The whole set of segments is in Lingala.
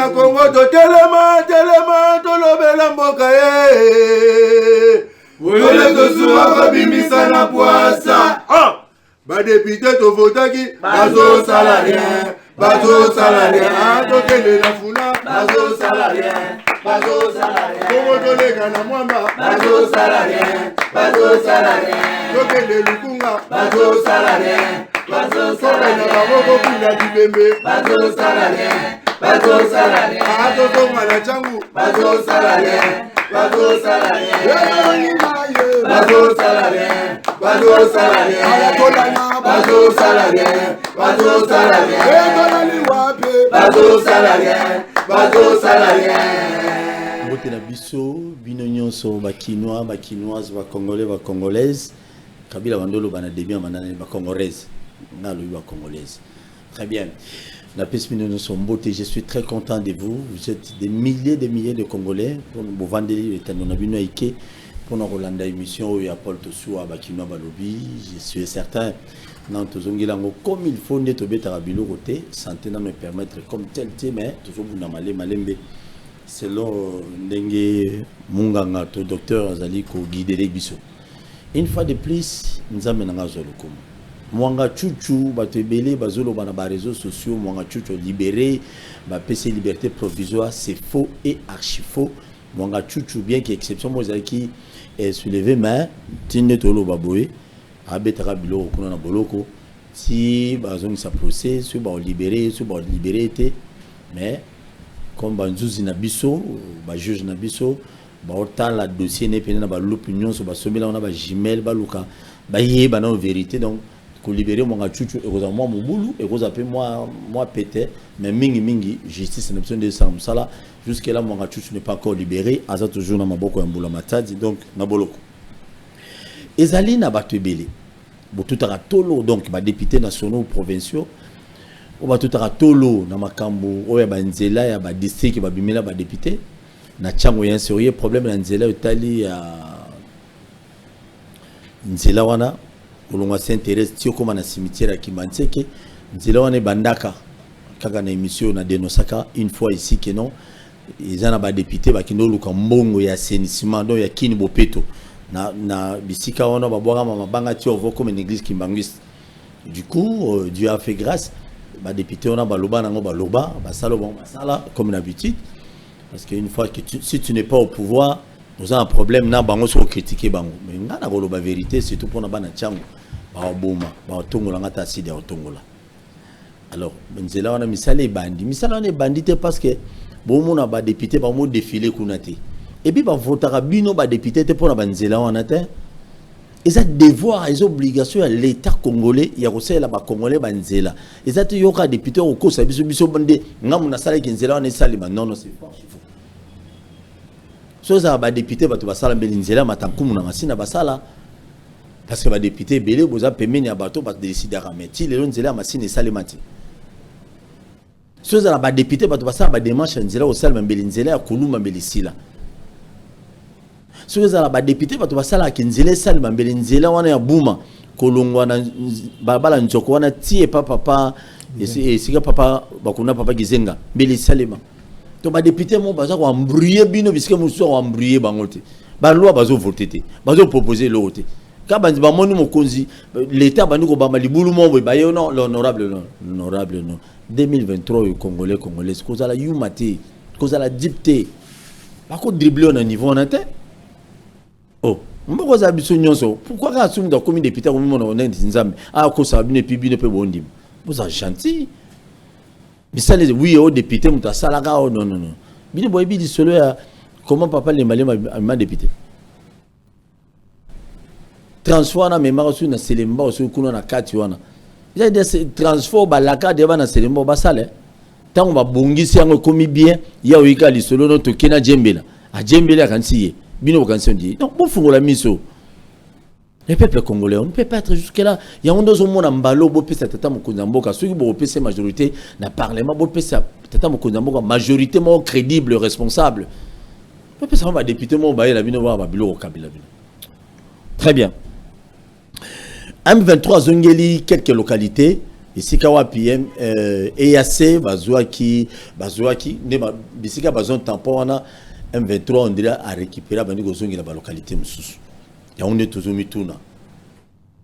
na Congo to telema to lobela mboka Olé to suwa babimisa na poasa. Ba député to votaki bazo salarien. Bazo salarien. To kele la funa bazo salarien. Bazo salarien. Congo to lega na mwamba bazo salarien. Bazo salarien. To kele lukunga bazo salarien. Bazo salarien. Na boko kuna dibembe bazo salarien. Bazo salarien. To to mala changu bazo salarien. Bazo salarien. Bazo salarien. Bazo salarien. Bazo salarien. Bazo salarien. Bazo salarien. Bazo salarien. Bote na biso bino nyonso bakinois bakinoise bakongolais bakongolaises kabila bandolo bana debia manana bakongolaise na lo bakongolaise. Très bien. La PSP nous sommes beauté. Je suis très content de vous. Vous êtes des milliers de Congolais. Pour nous vendre les Ike pour nous Rolanda émission où il y a Paul Tossou à Bakino Balobi. Je suis certain. Non, comme il faut ne tomber tarabilo côté santé nous permettre comme tel mais toujours vous n'amalé malembe selon Ndenge Munganga to docteur Azali ko guider les biso. Une fois de plus nous amenons zolo comme Mwanga Chuchu, Batebele, Bazolo, Banaba réseaux sociaux, Mwanga Chuchu libéré, PC liberté provisoire, c'est faux et archi faux. Mwanga Chuchu, bien qu'exception, Mozaki est soulevé, mais Tine Tolo Baboé, Abetara Bilo, Kuna Boloko, si Bazon sa procès, si Bao libéré, si Bao libéré était, mais comme Banzouzi Nabiso, Bajuge Nabiso, Baotan la dossier n'est pas dans l'opinion, sur Basomila, on a Jimel, Baluka, Baye, Banan vérité, donc. Pour libérer mon chuchu et vous moi mon boulot et vous appelez moi pété mais mingi justice n'a besoin de ça là jusqu'à là mon chuchu n'est pas encore libéré aza toujours na maboko ya mbula matadi donc na boloko ezali na batebele botutaka tolo donc ba députés nationaux ou provinciaux ou batutaka tolo na makambo oya banzela ya ba district ba bimela ba député na chango ya sérieux problème na nzela etali ya nzela wana Olonga Saint-Thérèse tio koma na cimetière ya Kimanseke nzela wana bandaka kaka na émission na denosaka une fois ici que non ils en a ba député ba kindo luka mbongo ya assainissement donc ya kini bopeto na bisika wana ba boka mabanga tio vo comme une église kimbangwiste du coup Dieu a fait grâce ba député wana ba loba nango ba loba ba sala bon ba sala comme d'habitude parce que une fois que si tu n'es pas au pouvoir nous avons un problème na bango sur critiquer bango mais ngana ko loba vérité c'est tout pour na bana chango ba boma ba tongola ngata sidi ya tongola alors nzela wana misala wana bandité parce que bomo na ba député ba mo défiler kunate et puis ba votera bino ba député te pour na banzela wana te ils ont devoir ils obligations à l'état congolais ya kosela ba congolais banzela ils ont yoka député au kosa biso bande ngamu na sala kinzela wana salima non c'est faux. So ça va député va tout sala belinzela matankumu na masina basala parce que va député belé boza pemeni ya bato va décider à mettre les nzela masina salimati so ça va député va tout sala ba démarche nzela au salma belinzela ya kuluma belisila so ça va député va tout sala kinzela salma belinzela wana ya buma kolongwa na babala njoko wana tie papa et sika papa bakuna papa gizenga belisalema to ba député mo baza ko embrouiller bino bisque mo so embrouiller bangote ba loi bazo voter te bazo proposer l'autre ka banzi ba moni mo konzi l'état bandi ko ba malibulu mo ba yo non l'honorable non 2023 au congolais cause la yumate cause la dipté ba ko dribbler au niveau na te oh mboko za biso nyonso pourquoi ka assume da comme député ko mo na nzambe a ko sa bino pe bondim vous êtes gentil. Mais ça, oui, au député, non. Bien, boy, bi solo ya comment papa les malais m'a député. Transfert na mémoire sur na selemba sur kuna na kati wana. Il y a des transferts balaka de na selemba ba sale. Tant on va bongisi yango komi bien, ya wika li solo no to kena djembela. A djembela kansiye. Bino kansion di. Non, bon fungola miso. Le peuple congolais, on ne peut pas être jusque-là. Il y a un autre monde en balo, beau pèse tata mokonzamboka. Ceux qui vont pèse majorité, na parlement, beau pèse tata mokonzamboka, majorité crédible, responsable. Beau pèse va député, mon bail, la bino va bilo au Kabila. Très bien. M23 Zongeli, quelques localités. ici kawa PM EAC bazouaki ne bisika bazon tampon wana M23 on dirait à récupérer bandi kozongi la localité mususu ya on est toujours mituna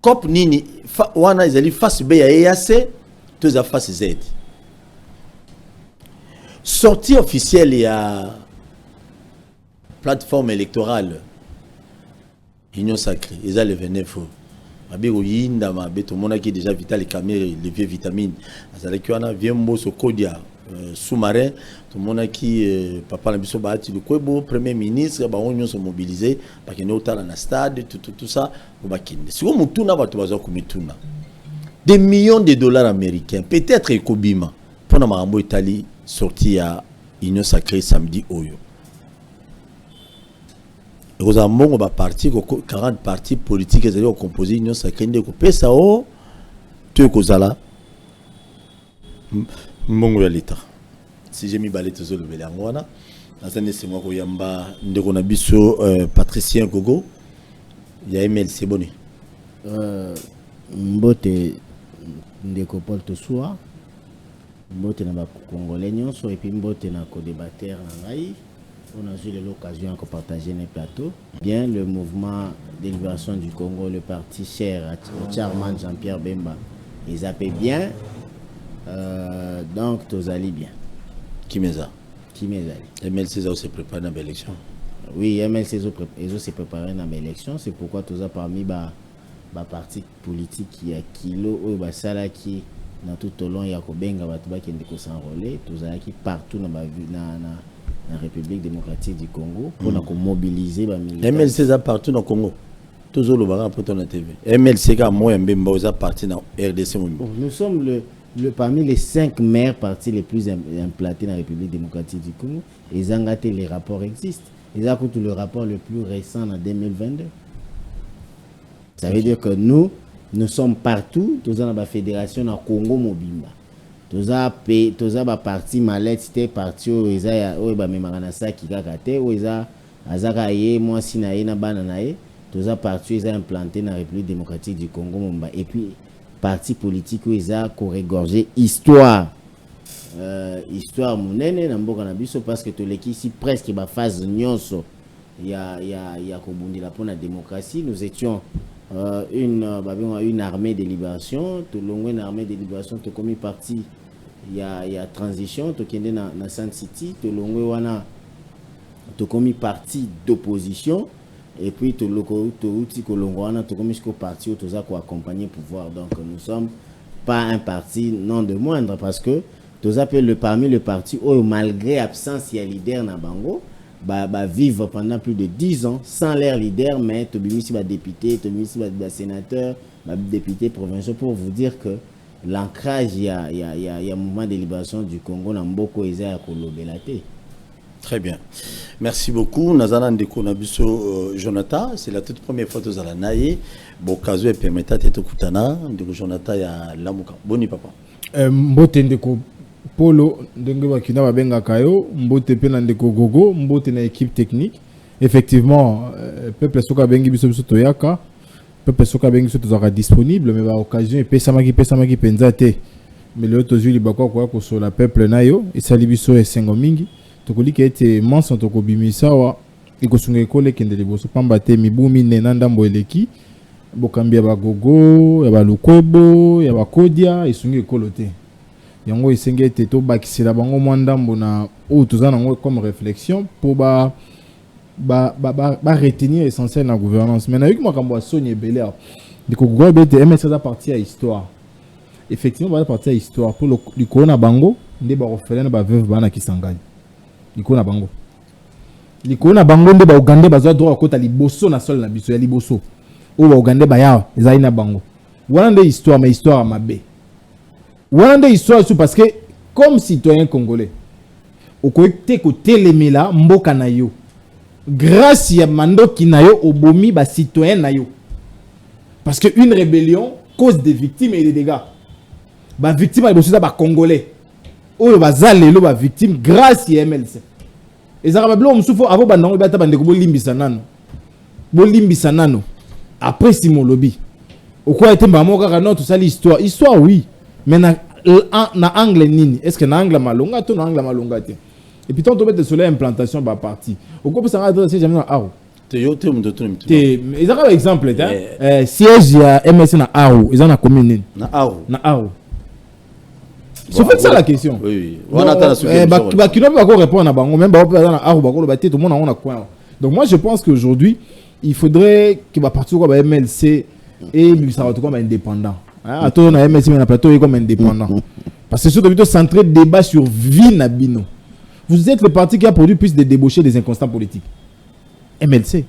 COP nini wana ezali face B ya EAC tous à face Z sortie officielle ya plateforme électorale Union Sacrée ils allaient venir fou Mabiro yinda mabeto mona qui déjà vital camé les vieux vitamines azali ki wana vient mboso kodia sous-marin tout mona qui papa na biso baati le kwebo premier ministre ba onyo se mobiliser ba kene otala na stade tout ça ba kende si on mutuna ba to bazo kumituna des millions de dollars américains peut-être ekobima pour na mambo Italie sorti à Union Sacrée samedi oyo. Nous avons parti 40 partis politiques qui ont composé l'Union Sacrée de pesa o tu kozala mbongo ya l'État. Si j'ai mis balé tous le belangwana, azane c'est moi ko yamba ndeko na biso Patricien Gogo ya MLC boni. Mbote ndeko Paul Tosua mbote na ba congolais nyonso et puis mbote na ko débatteur na ngai. On a eu l'occasion de partager les plateaux. Bien, le mouvement de libération du Congo, le parti cher à Charman Jean-Pierre Bemba, ils appellent bien. Donc, tous allez bien. Qui m'est ça? MLC se prépare dans l'élection. Oui, MLC se prépare dans l'élection. C'est pourquoi tous parmi les partis politiques qui a kilo ou basala qui dans tout au long il y a Kobenga batuba qui ndiko s'enrôler. Tous allez qui partout dans la République démocratique du Congo pour nous mobiliser les militaires. MLC partout dans le Congo. Toujours le baran pour ton TV. MLC ka moi mbemba oza parti dans RDC. Nous sommes parmi les 5 maires partis les plus implantés dans la République démocratique du Congo. Et les rapports existent. Ils ont écouté le rapport le plus récent en 2022. Ça veut dire que nous sommes partout, tous dans la fédération dans Congo Mobimba. Toza ba parti malette c'était parti o eza o ba memana sa ki kakate o eza azaka ye moi sinaye na bana nae toza parti eza implanté dans la République démocratique du Congo Momba et puis parti politique o eza ko regorger histoire munene na mboka na biso parce que to leki ici presque ba phase nyonso ya ko bundila pour la démocratie nous étions une armée de libération tout longue une armée de libération to commis parti il y a transition to kende na Sun City to longue wana to commis parti d'opposition et puis to loko to uti ko longue wana to commis ko parti to za ko accompagner pouvoir donc nous sommes pas un parti non de moindre parce que to appelle parmi le parti malgré absence ya leader na bango vivre pendant plus de 10 ans sans leur leader, mais tu as député, tu as sénateur, député provincial pour vous dire que l'ancrage, il y a un mouvement de libération du Congo, dans beaucoup de Très bien. Merci beaucoup. Nazana Ndeko Nabiso Jonathan, c'est la toute première fois que vous allez naïe. Bokazo et permettre de kutana Ndeko Jonathan ya Lamuka. Boni papa. Mbote Ndeko Polo ndenge bakina babenga kayo mbote pe na ndeko gogo mbote na équipe technique effectivement peuple soka bengi biso toyaka peuple soka bengi biso tozaka disponible mais ba occasion epesamaki penza te mais le tozuli bakwa kwa ko so la peuple nayo esali biso esengo mingi tokolika ete manso tokobimisa wa ikosunga ekole kendele boso pamba te mibumi nena ndambo eleki bokambia ba gogo ya ba lukwebo ya ba kodia esunga ekolo te yango isenge te to bakisela bango mwandambo na o tozana ngo comme réflexion pour ba retenir essentiel na gouvernance mais na yuki makambo a sonye belé diko gogo bete MSA za partie à histoire effectivement ba partie à histoire pour le corona bango nde ba orphelin ba veuve bana kisangani likona bango nde ba ugande bazwa droit kota liboso na sol na biso ya liboso o ba ugande ba ya ezali na bango wana nde histoire mais histoire mabe wana nde histoire sous parce que comme citoyen congolais okote ko telemela mboka na yo grâce ya mandoki na yo obomi ba citoyen na yo parce que une rébellion cause des victimes et des dégâts ba victime ba bosoza ba congolais oyo bazalelo ba victime grâce ya MLC ezaka ba blo msufo avo bandango bata bandeko bolimbisa nano après Simon Lobi okwa ete mbamoka kana to sali histoire oui Mais na angle nini? Est-ce que na angle malonga to na angle malonga te? Et puis tant que tu as implantation bah parti. Au coup ça va jamais na Aru. Ils ont un exemple siège ya MSC na Aru, ils ont na commune na Aru. Na Aru. C'est fait ça la question. Oui. On attend la suite. Bah qui ne peut pas répondre à bango même bah dans Aru bah tout le monde a coin. Donc moi je pense qu'aujourd'hui il faudrait que bah partir comme MLC et lui ça va comme indépendant. À tout na MLC na plateau comme indépendant. Parce que c'est surtout centré débat sur vie na bino. Vous êtes le parti qui a produit plus de débauchés des inconstants politiques. MLC.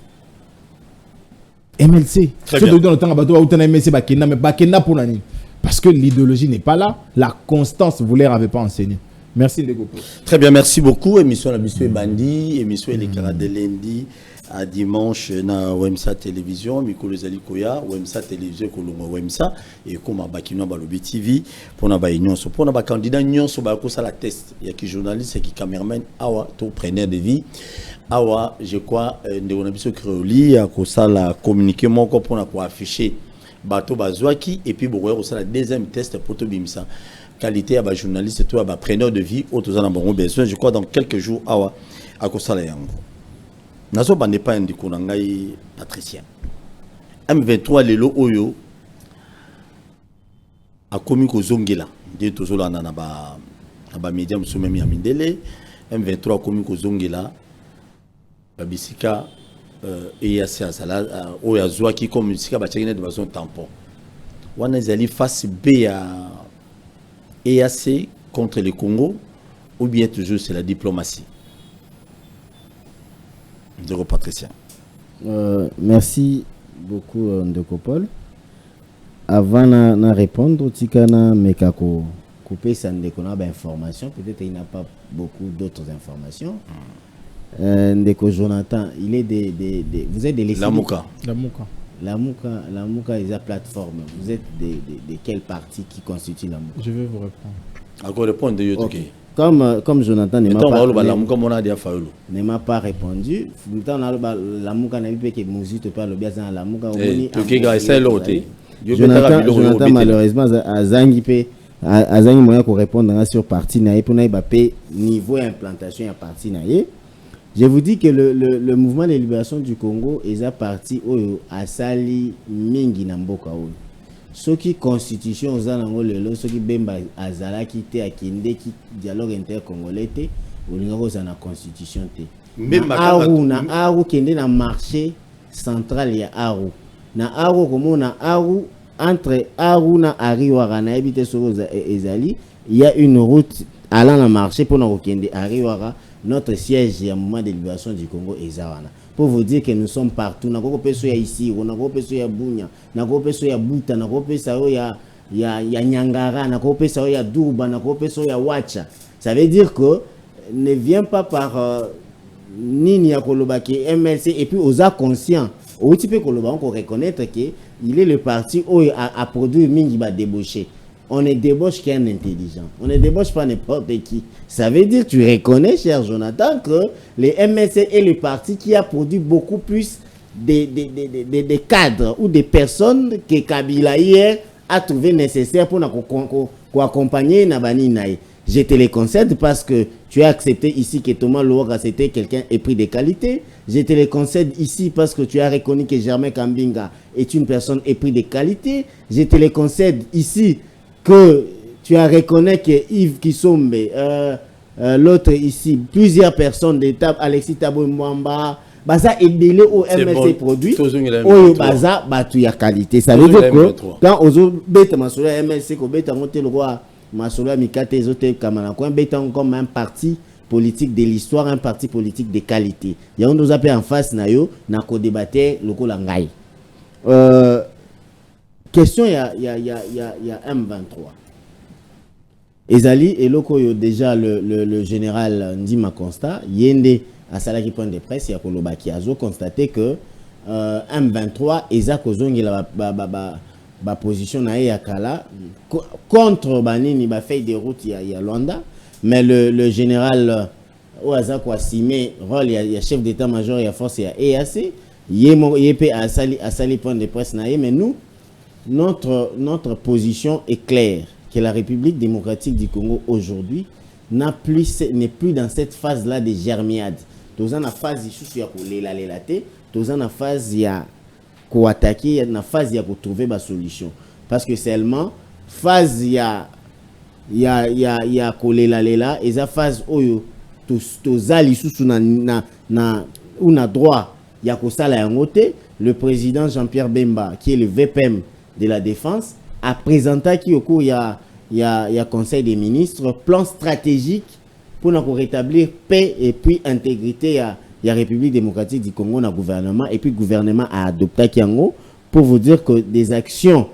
Très bien. Dans le temps, MLC, mais Bakena pour l'année. Parce que l'idéologie n'est pas là. La constance, vous ne l'avez pas enseigné. Merci, Ndeko. Très bien, merci beaucoup. Émission la Monsieur Bandi, émission Les Cara de lundi à dimanche na Wemsa Télévision, Mikolo Zalikoya, Wemsa Télévision, Kolongo Wemsa, et comme Bakino Balobi TV, pour na ba union, pour na ba candidat union, so ba ko ça la test. Il y a qui journaliste qui cameraman, awa, tout preneur de vie. Awa, je crois, on a besoin de créoli, à cause ça la communiquer mon corps pour afficher bateau bazouaki et puis pour ça la deuxième test pour tout bimsa. Qualité à journaliste, tout à preneur de vie, autres en avons besoin. Je crois dans quelques jours, awa, à cause ça la yango. Nazo bande pas un dikonangai patricien. M23 lelo oyo a commis ko zongela. De tozola na ba médium soumemi ya mindele. M23 a commis ko zongela. Babisika EAC asala oya zwa ki comme bisika ba tchekine de façon tampon. Wana zali face B à EAC contre le Congo ou bien toujours c'est la diplomatie. Ndeko Patricien. Merci beaucoup Ndeko Paul. Avant de répondre, Tikana Mekako couper ça Ndeko na ba information, peut-être il n'a pas beaucoup d'autres informations. Ndeko Jonathan, il est vous êtes des Lamouka. Lamouka est la plateforme. Vous êtes de quel parti qui constitue Lamouka? Je vais vous répondre. Encore répondre de Yotoke. Okay. Comme Jonathan ne m'a pas répondu, Jonathan malheureusement Azangi moyen pour répondre sur parti naïe pour naïe niveau implantation à parti naïe. Je vous dis que le mouvement de libération du Congo est à parti à Sali Mingi Namboka. Ce qui constitution aux Anango lelo, ce qui bemba azala qui te akinde qui dialogue intercongolais te, ou l'ingo za na constitution te. Même Aru kende na marché central ya Aru. Na Aru comme na Aru entre Aru na Ariwara na habité sur ezali, il y a une route allant na marché pour na kende Ariwara. Notre siège et un moment de libération du Congo est Zawana. Pour vous dire que nous sommes partout. Nous avons ici, nous avons à Bunya, nous avons à Buta, nous avons à Nyangara, nous avons à Durba, nous avons à Wacha. Ça veut dire que ne vient pas par Nini Kolobaki, MLC, et puis aux conscients. Au type Koloba, on peut reconnaître qu'il est le parti où a produit Mingi va débaucher. On ne débauche qu'un intelligent. On ne débauche pas n'importe qui. Ça veut dire, tu reconnais, cher Jonathan, que le MSC est le parti qui a produit beaucoup plus de cadres ou des personnes que Kabila hier a trouvé nécessaire pour accompagner Nabani Naï. Je te les concède parce que tu as accepté ici que Thomas Louara c'était quelqu'un épris de qualité. Je te les concède ici parce que tu as reconnu que Germain Kambinga est une personne épris de qualité. Je te les concède ici que tu as reconnu que Yves Kisombe, l'autre ici, plusieurs personnes d'État, Alexis Tabo Mwamba, Baza est délai au MSC produit, au Baza, tu as qualité. Ça veut dire que quand on bête Massoula MSC, qu'on bête monter le roi Massoula Mikate, les autres Kamanakouin, bête comme un parti politique de l'histoire, un parti politique de qualité. Il y a un nous appelle en face, nayo, n'a qu'au débattre, le Kolangaï. Question, il y a M23. Ezali et loko déjà le général Ndima Constat, Yende à Salaki point de presse, il y a Kolobaki Azo constaté que M23 Eza Kozongi la position na Yakala contre Banini ba feuille de route il y a Luanda, mais le général Oaza Kwasime rôle il y a chef d'état-major il y a force il y a EAC, yepé à Sali point de presse na mais nous notre position est claire. que la République démocratique du Congo aujourd'hui n'est plus dans cette phase-là de germiade. Tous en phase il y a tous en phase il y a attaquer, dans phase il y a trouver la solution. Parce que seulement phase il y a et la phase où tous ali sous na droit il y a le président Jean-Pierre Bemba qui est le VPM de la défense a présenté qui au cours il y a conseil des ministres plan stratégique pour nous rétablir paix et puis intégrité à la République démocratique du Congo dans le gouvernement et puis le gouvernement a adopté Kiango pour vous dire que des actions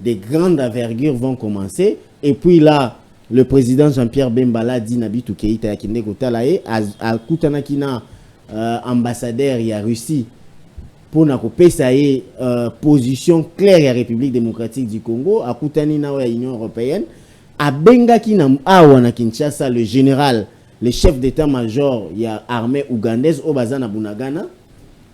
de grande envergure vont commencer et puis là le président Jean-Pierre Bemba l'a dit Nabitou Keïta Kinde Kotalae à Kutanakina ambassadeur il y a Russie pour na position claire à la République démocratique du Congo à Kutanina à l'Union européenne à Bengaki na awana Kinshasa le général le chef d'état-major il y a armée ougandaise au Bazana Bunagana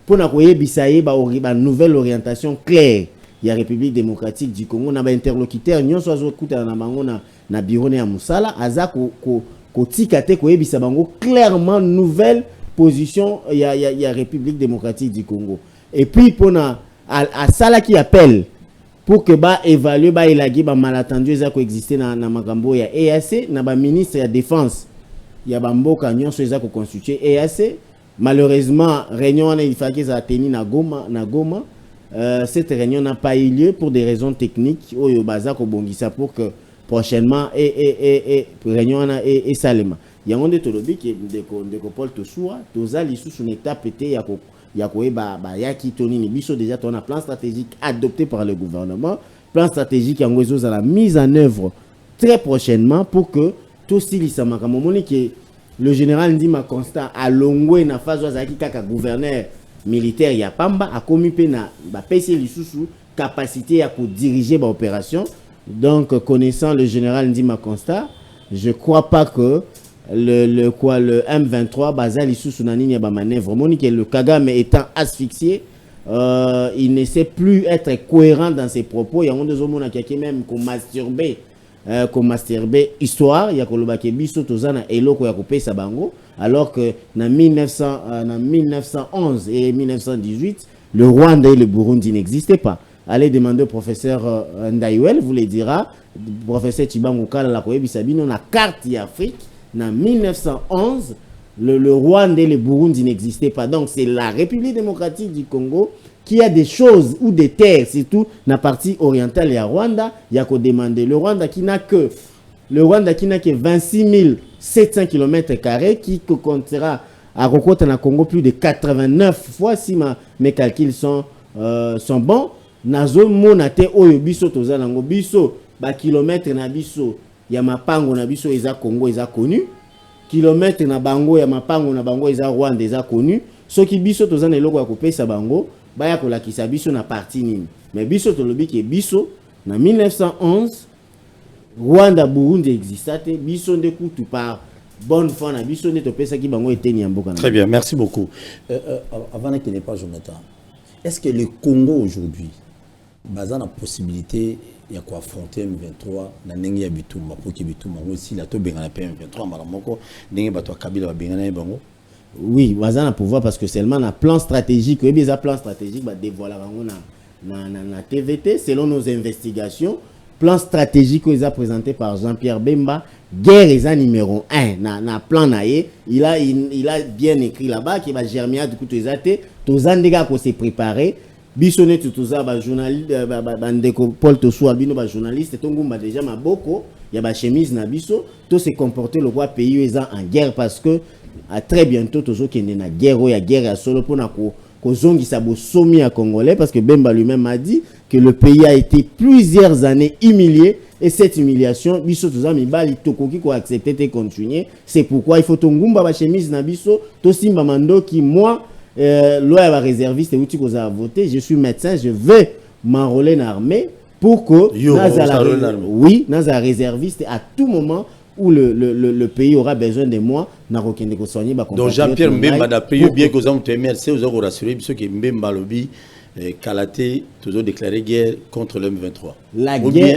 pour na koyebisaye ba nouvelle orientation claire il y a République démocratique du Congo na ba interlocuteur nyonso azokuta na bango na bureau ya Musala aza ko tikate koyebisa bango clairement nouvelle position il y a République démocratique du Congo et puis pour na à sala qui appelle pour que ba évaluer ba elagi ba malentendu za coexister na makambo ya EAC na ba ministre ya défense ya ba mboka nyonso za ko constituer EAC malheureusement réunion on il fallait ça tenir na Goma cette réunion n'a pas eu lieu pour des raisons techniques oyo baza ko bongisa pour que prochainement et réunion na et salema yango nde tolobi ke ndeko Paul Tosua tozali sous une étape était ya koeba ba yaki tonini biso déjà ton plan stratégique adopté par le gouvernement plan stratégique yango ezo la mise en œuvre très prochainement pour que tout silisama comme moni que le général Ndima Constant a longwe na phase azaki kaka gouverneur militaire ya Pamba a commis pe na ba PC lisusu capacité à diriger ba opération donc connaissant le général Ndima Constant je crois pas que le M23 bazali sous sunanini ba manœuvre monique le Kagame étant asphyxié il ne sait plus être cohérent dans ses propos il y a deux hommes qui même qu'on masturber histoire il y a koloba ke biso tozana eloko ya kopesa bango alors que na 1911 et 1918 le Rwanda et le Burundi n'existaient pas. Allez demander au professeur Ndayuel vous le dira professeur Chibango Kala la koyebisa bino na carte d'Afrique. En 1911, le Rwanda et le Burundi n'existaient pas. Donc, c'est la République démocratique du Congo qui a des choses ou des terres, surtout dans la partie orientale et à Rwanda. Il y a qu'à demander. Le Rwanda qui n'a que 26 700 km² qui comptera à Rokote dans Congo plus de 89 fois si mes calculs sont bons. Nazo monate oyo biso tozanango biso ba kilomètre na biso ya mapango na biso eza Congo eza connu kilomètre na bango ya mapango na bango eza Rwanda eza connu soki biso tozana eloko ya kopesa bango baya kolakisa biso na parti nini mais biso tolobi ke biso na 1911 Rwanda Burundi existate biso nde kutu par bonne foi na biso nde topesa ki bango eteni ya mboka. Très bien, merci beaucoup. Avant qu'il n'ait pas Jonathan, est-ce que le Congo aujourd'hui basé la possibilité il y a quoi affronter M23 na ndenge ya bitumba pour que bitumba aussi la to bengana M23 malamoko ndenge bato kabila ba bengana bango oui basé na pouvoir parce que seulement na plan stratégique et bien plan stratégique ba dévoiler na TVT selon nos investigations plan stratégique ils a présenté par Jean-Pierre Bemba guerre est numéro 1 na plan naé il a bien écrit là-bas qui va germer du coup tous até tous andega ko se préparer bisonné tout ça ba journaliste bandeko Paul Tosua bino ba journaliste tongumba déjà maboko ya ba chemise na biso to se comporter le roi pays est en guerre parce que à très bientôt tozo kende na guerre ya guerre ya solo pona ko zongisa bo somi à congolais parce que Bemba lui-même a dit que le pays a été plusieurs années humilié et cette humiliation biso toza mibali tokoki ko accepter et continuer c'est pourquoi il faut tongumba ba chemise na biso to simba mando qui moi loi va réserviste et où a voté je suis médecin je veux m'enrôler dans l'armée pour que oui naza réserviste à tout moment où le pays aura besoin de moi na rokende ko soigner ba donc Jean-Pierre Mbemba d'après bien que vous avez merci aux rassurer ceux qui Mbemba lobby Kalaté toujours déclaré guerre contre le M23.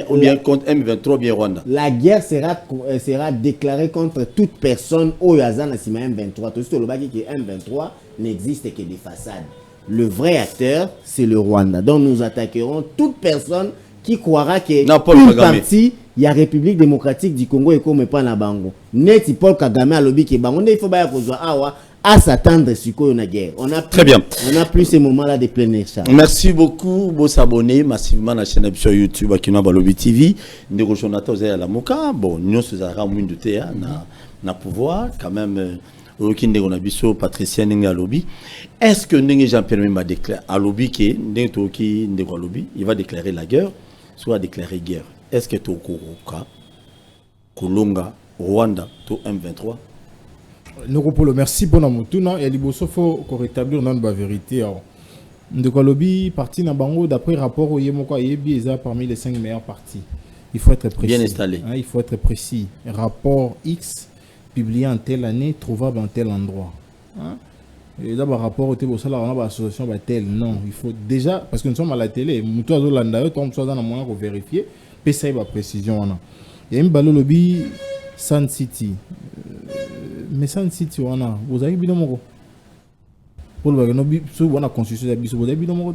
Ou bien contre M23 ou bien Rwanda. La guerre sera déclarée contre toute personne au Yazan Asima M23. Tout ce que le M23 n'existe que des façades. Le vrai acteur, c'est le Rwanda. Donc nous attaquerons toute personne qui croira que une partie, il y a République démocratique du Congo et comme pas na bango. Net Paul Kagame a lobby que bango il faut pas à s'attendre sur quoi on a guerre. Très bien. On a plus ces moments-là de plein air. Merci beaucoup. Vous s'abonnez massivement à la chaîne sur YouTube à Kinoa Balobi TV. Nous Jonathan à la Moka. Bon, nous sommes à Ramouine de Théa, na pouvoir quand même. Aucun de nos Patricia Nenga lobby. Est-ce que Nenga Jean-Pierre m'a déclaré à lobby que Nenga lobby, il va déclarer la guerre, soit déclarer guerre. Est-ce que Tokuruka, Kolonga, Rwanda, to M23? Nokopolo, merci pour notre tour. Il y a des choses faut rétablir dans la vérité. Nenga lobby parti na bango d'après rapport au Yemoko Yebi est parmi les 5 meilleurs partis. Il faut être précis. Bien installé. Il faut être précis. Rapport X publié en telle année, trouvable en tel endroit. Et là, par rapport au l'association telle, non, il faut déjà, parce que nous sommes à la télé, nous sommes dans le moyen de vérifier, puis ça, il y a précision. Il y a une balle lobby, Sun City. Mais Sun City, vous avez vu mon pour le constitution vous avez vu mon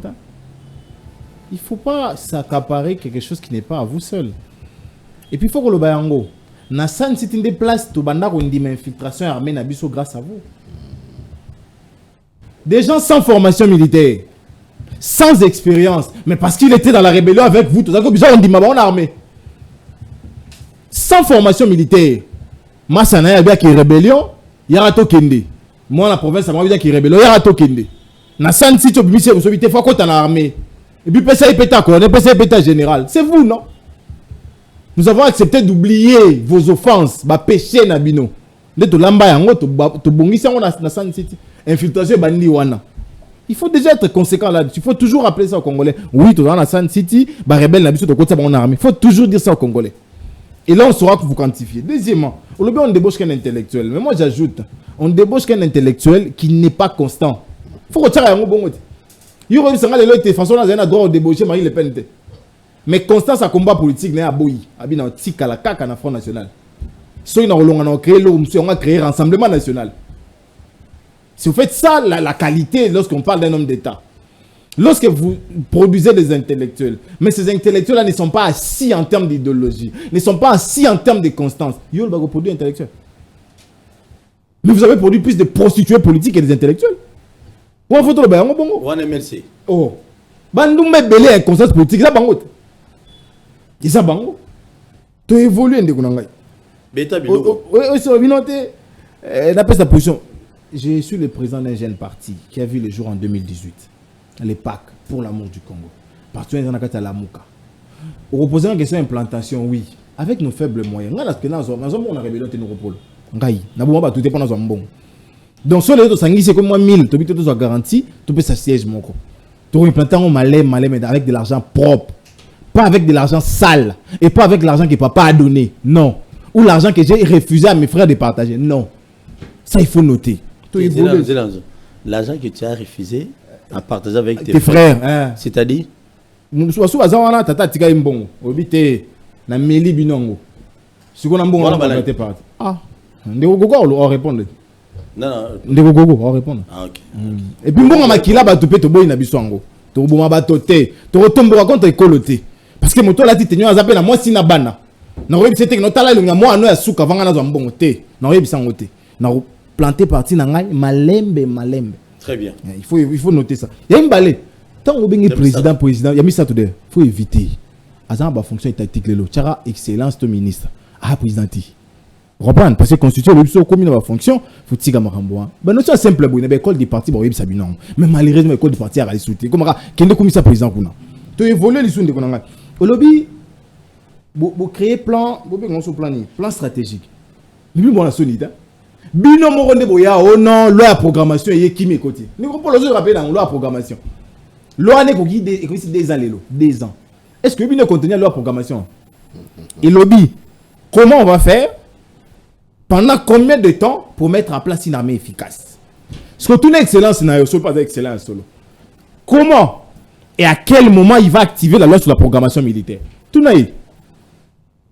il ne faut pas s'accaparer quelque chose qui n'est pas à vous seul. Et puis il faut que le bayango. Na San City des places, tout banda une infiltration armée na biso grâce à vous. Des gens sans formation militaire, sans expérience, mais parce qu'il était dans la rébellion avec vous, tout ça, on dit ma armée. Sans formation militaire, moi ça n'a pas qui rébellion, yarato kende. Moi la province ça m'a dit qui rébellion, yarato kende. Na San City au public vous habitez fois quand on a armée. Et puis PSA il péta quoi, PSA il péta général. C'est vous non? Nous avons accepté d'oublier vos offenses, bah péché nabino. De to lamba yango to bongisa on na San City. Infiltration bandi wana. Il faut déjà être conséquent là. Il faut toujours rappeler ça aux Congolais. Oui, tu dans la San City, bah rebelle nabiso to côté mon armée. Il faut toujours dire ça aux Congolais. Et là on saura que vous quantifiez. Deuxièmement, on débauche qu'un intellectuel. Mais moi j'ajoute, on débauche qu'un intellectuel qui n'est pas constant. Il faut retirer yango bongo. Il y aura une sangale là de façon là zena droit au débaucher Marie Le Pen. Mais constance à combat politique n'est à Boyi, abina tika la kaka na Front National. Ceux qui ont créé on a créé Rassemblement National. Si vous faites ça, la qualité lorsqu'on parle d'un homme d'État. Lorsque vous produisez des intellectuels, mais ces intellectuels-là ne sont pas assis en termes d'idéologie, ne sont pas assis en termes de constance. Yo, le produit intellectuel. Mais vous avez produit plus de prostituées politiques que des intellectuels. Ou en photo le bain, bongo. On merci. Oh. Bandoumé belé constance politique, ça bango. Et ça bango. Tu évolues en découvert. Beta Biloko. Oui, sur Binoté, d'après sa position, je suis le président d'un jeune parti qui a vu le jour en 2018. Les PAC pour l'amour du Congo. Parti dans la Mouka. Au reposer en question d'implantation, oui. Avec nos faibles moyens. On a rébellion de nos repos. Donc, sur les autres, c'est comme moi 1000. Tu peux garanti, tu peux s'assiéger mon co. Tu peux implanter un malais, mais avec de l'argent propre. Pas avec de l'argent sale. Et pas avec l'argent que papa a donné. Non. Ou l'argent que j'ai refusé à mes frères de partager. Non. Ça, il faut noter. L'argent que tu as refusé à partager avec tes frères. Hein. C'est-à-dire nous sommes tata tika imbongo. Obité na meli binongo. Si on a bon on va te partir. Ah. Ndeko gogo on répondre. Non. Ndeko gogo on répondre. Ah OK. Et puis mbongo makila ba topé to boy na biswango. To boma ba toté. To retombo contre écoloté. Parce que moto la titenyo azape na moi sina bana. Na rebi c'était no tala lunga moi no ya suka vanga na zo mbongo te. Na rebi sango te. Na planter parti na ngai malembe. Très bien. Il faut noter ça. Il y a une balai. Tant que vous président, il y a mis ça tout de. Il faut éviter. Azan ba fonction étatique le Tchara excellence to ministre. Ah président. Reprendre parce que constitution le so commune ba fonction, faut tiga makambo. Ben notion simple boy, na école du parti ba yebi sabinon. Mais malheureusement école du parti a résouté. Comment kende commissaire président kuna. To évoluer les sous de konanga. Au lobby bo créer plan, bo ben on plan stratégique. Mais bon la solide. Bino moronde boya oh non loi programmation et qui côté ni ko polo zo rappeler dans loi programmation loi ne ko qui des ans lelo 2 ans est-ce que bino contenir loi programmation et lobby comment on va faire pendant combien de temps pour mettre en place une armée efficace parce que tout l'excellence n'a pas d'excellence solo comment et à quel moment il va activer la loi sur la programmation militaire. Tout naïf.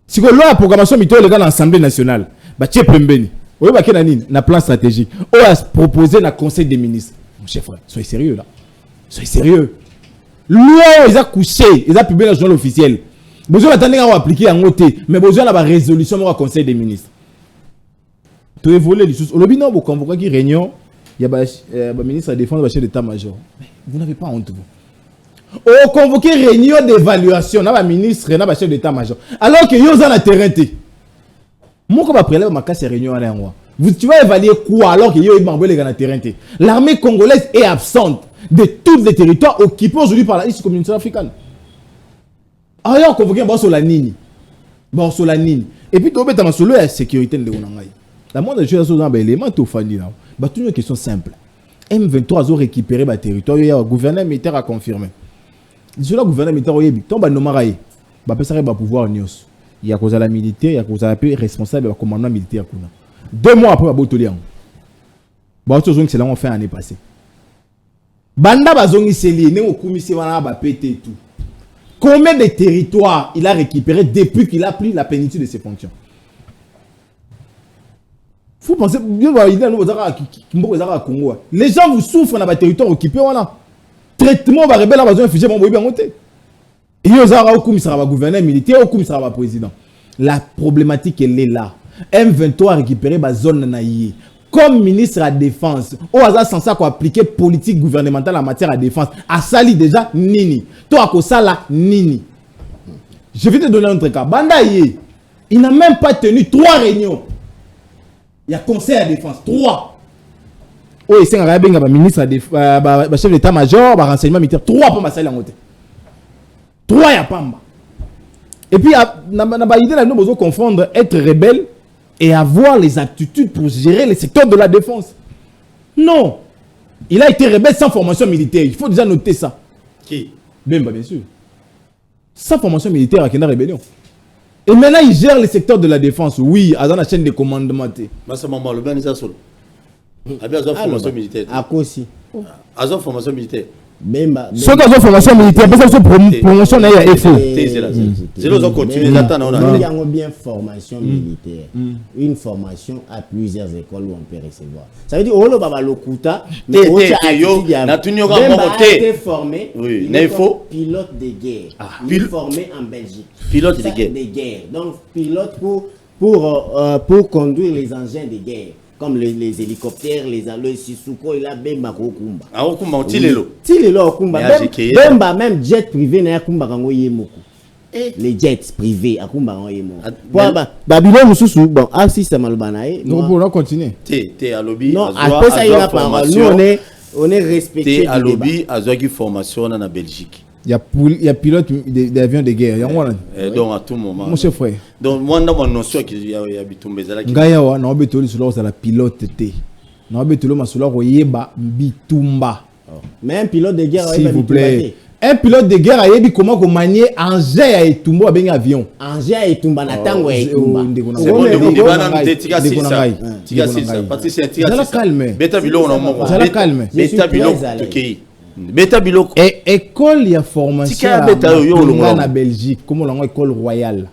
Si la loi la programmation militaire, le gars de l'Assemblée nationale, bah tu es pembeni. Oui, bah quel na plan stratégique. On a proposé dans le Conseil des ministres. Mon chef, soyez sérieux là. Soyez sérieux. Loi, ils ont couché, ils ont publié dans le journal officiel. Besoin d'attendre à appliquer en côté, mais besoin d'avoir résolution au Conseil des ministres. Tout est volé les choses. Au lobby non, vous convoquez qui réunion, il y a le ministre de la Défense, le chef d'état-major. Vous n'avez pas honte vous. Au convoqué réunion d'évaluation, na ministre, na chef d'état-major. Alors que yo dans le terrain té. Moi comme après là ma casse réunion à moi. Tu vas évaluer quoi alors que yo est dans le terrain té. L'armée congolaise est absente de tous les territoires occupés aujourd'hui par la liste communautaire africaine. Alors convoqué Barsolanini. Barsolanini. Et puis tu as solo la sécurité de l'Onangaï. La moindre chose dans l'élément tout fani là. Bah tout une question simple. M23 a récupéré le territoire, il y a un gouverneur militaire à confirmer. Si le gouverneur militaire oyebi, tomba nomaraye, bah peut-être va pouvoir nios. Il y a cause à la militaire, il y a cause à la responsable du commandement militaire kuna. 2 mois après Botolian. Bah tout c'est là on fait l'année passée. Banda bazongi seli né au commissaire wana ba pété tout. Combien de territoires il a récupéré depuis qu'il a pris la plénitude de ses fonctions? Vous pensez bien les gens vous souffrent dans le territoire occupé voilà. Traitement va rebelle besoin infligé mon boy bien monté. Et yo zara au commissariat gouverneur militaire au commissariat président. La problématique elle est là. M23 a récupéré la zone naïe. Comme ministre de la Défense, au hasard censé appliquer politique gouvernementale en matière de défense, a sali déjà nini. Toi à sala nini. Je vais te donner un truc. Banda Yé, il n'a même pas tenu 3 réunions. Il y a conseil à défense 3. Oui, c'est un ministre chef d'état-major, renseignement militaire 3 pour ma salle en côté. 3 il y a pas. Et puis n'a pas idée là nous besoin confondre être rebelle et avoir les aptitudes pour gérer le secteur de la défense. Non. Il a été rebelle sans formation militaire. Il faut déjà noter ça. Qui? Bien sûr. Sans formation militaire, il y a une rébellion. Et maintenant, il gère le secteur de la défense. Oui, dans la chaîne de commandement. Mais c'est maman, le bien est solo. Il y a une formation militaire. À quoi aussi? Il y a une formation militaire. Ceux qui ont formation militaire, parce que promotion il y a effort. C'est là qu'on continue d'attendre. Il y a bien formation militaire. Une formation à plusieurs écoles où on peut recevoir. Ça veut dire que Baba Lokuta, mais été formé. Oui, il faut pilote de guerre. Formé en Belgique. Pilote de guerre. Donc pilote pour conduire les engins de guerre. Comme les hélicoptères, les Sisuko, il a Bemba Kokumba. Ah, Okumba, Tilelo. Tilelo, Okumba. Bemba, même jet privé, n'a Akumba Rango Yemoko. Les jets privés, Akumba Rango Yemoko. Babylone, Moussou, bon, si c'est Malbanae. Nous pouvons continuer. T'es à lobby. Non, après ça, il y a la parole. Nous, on est respecté. T'es à lobby, à Zouagi formation en Belgique. Il y a pilote d'avions de guerre. Donc à tout moment. Mon chef frère. Donc moi dans mon notion qu'il y a Bitumbe Zala. Ngaya wa na obetoli sur la pilote té. Na obetoli masula royeba Bitumba. Mais un pilote de guerre s'il vous plaît. Un pilote de guerre a yebi comment manier engin à Etumba avec un avion. Engin à Etumba na tango à Etumba. C'est bon de bana tika sisa. Tika sisa. Parce que c'est tika sisa. Calme. Beta bilo on mo. Calme. Beta bilo tukei. Beta biloko école ya formation en Belgique comme on école royale.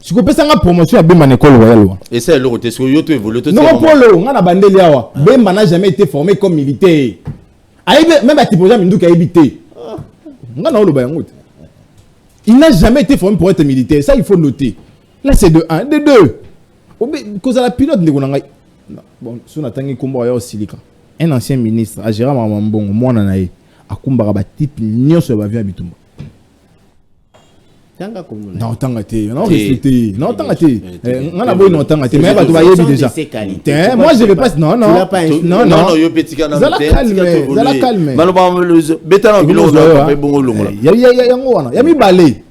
Si vous pensez à promotion à Bemba école royale. Et c'est le côté sur YouTube évolué tout. Non Polo, on a bandeli awa. Bemba n'a jamais été formé comme militaire. Même à Tipoja Minduka a évité. Il n'a jamais été formé pour être militaire, ça il faut noter. Là c'est de 1, de 2. Cause à la pilote de Gonanga. Bon, si on a tangi combo ailleurs Silika. Un ancien ministre, à Gérard Mamambongo, moi on a eu à Kumbara type Nyon sur l'avion à Bitumba. Non, tant que tu non respecté. Non, tant que tu on a beau non tant que tu mais tu vas y déjà. Moi je vais pas non. Non, yo petit gars dans la calme. Malobam le beta na bilo pas bon longola. Ya ngwana. Ya mi balé.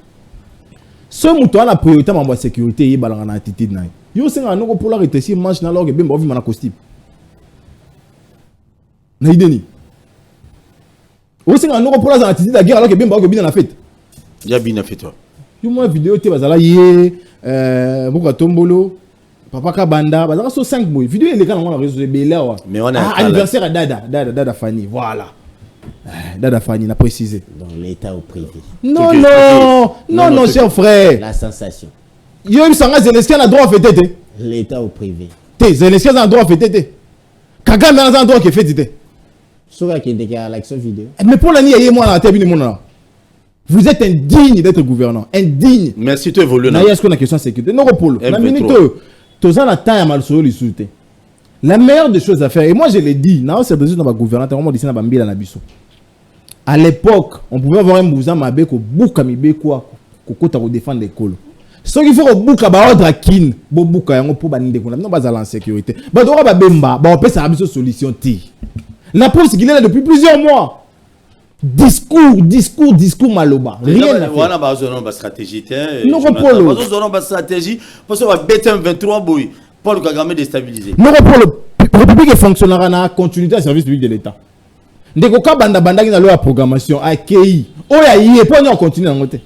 Ce mouton a priorité en sécurité, il balanga na attitude na. Yo senga no ko pour la retesi manche na log bimba vi mana costume. Na ideni. Où c'est qu'on pour la attitude de la guerre alors que bien bien la fête. Il y a bien fait toi. Yo moi vidéo te bazala yé boka tombolo papa kabanda bazala so 5 boy vidéo les gars on a réseau de bela. Mais on a anniversaire à Dada Fanny voilà. Dada Fanny n'a précisé. Dans l'État ou privé. Non, Ok, non, ok. non, non, cher frère. La sensation. Yo, il s'en a Zelensky a droit à fêter. L'État ou privé. Zelensky a droit à fêter. Kagame a droit à fêter. Soit qu'il y a l'action vidéo. Mais pour l'année, il y a moi là. Vous êtes indigne d'être gouvernant. Indigne. Merci, tu évolues. Est-ce qu'on a une question de sécurité? Non, Polo. La minute, tu as la taille à mal sur le souté. La meilleure des choses à faire, et moi je l'ai dit, c'est besoin de gouvernant, à l'époque, on pouvait avoir un bousin mabé ko bouka mibe quoi, ko défendre l'école. Ce qu'il faut bouka ba ordre kin, bo bouka yango pour baninde ko non bazala en sécurité. Ba dora ba bemba, ba opé ça solution ti. La preuve c'est qu'il est là depuis plusieurs mois. Discours maloba. Rien à faire. Voilà, bah on a stratégie. Non, Polo. On a stratégie parce qu'on va bêter un 23 boy. Paul Kagame déstabilisé. Non, Polo. République fonctionnera dans la continuité du service public de l'État. Ndeko ka banda qui a la programmation AKI. Oya yé pour nous continuer dans côté.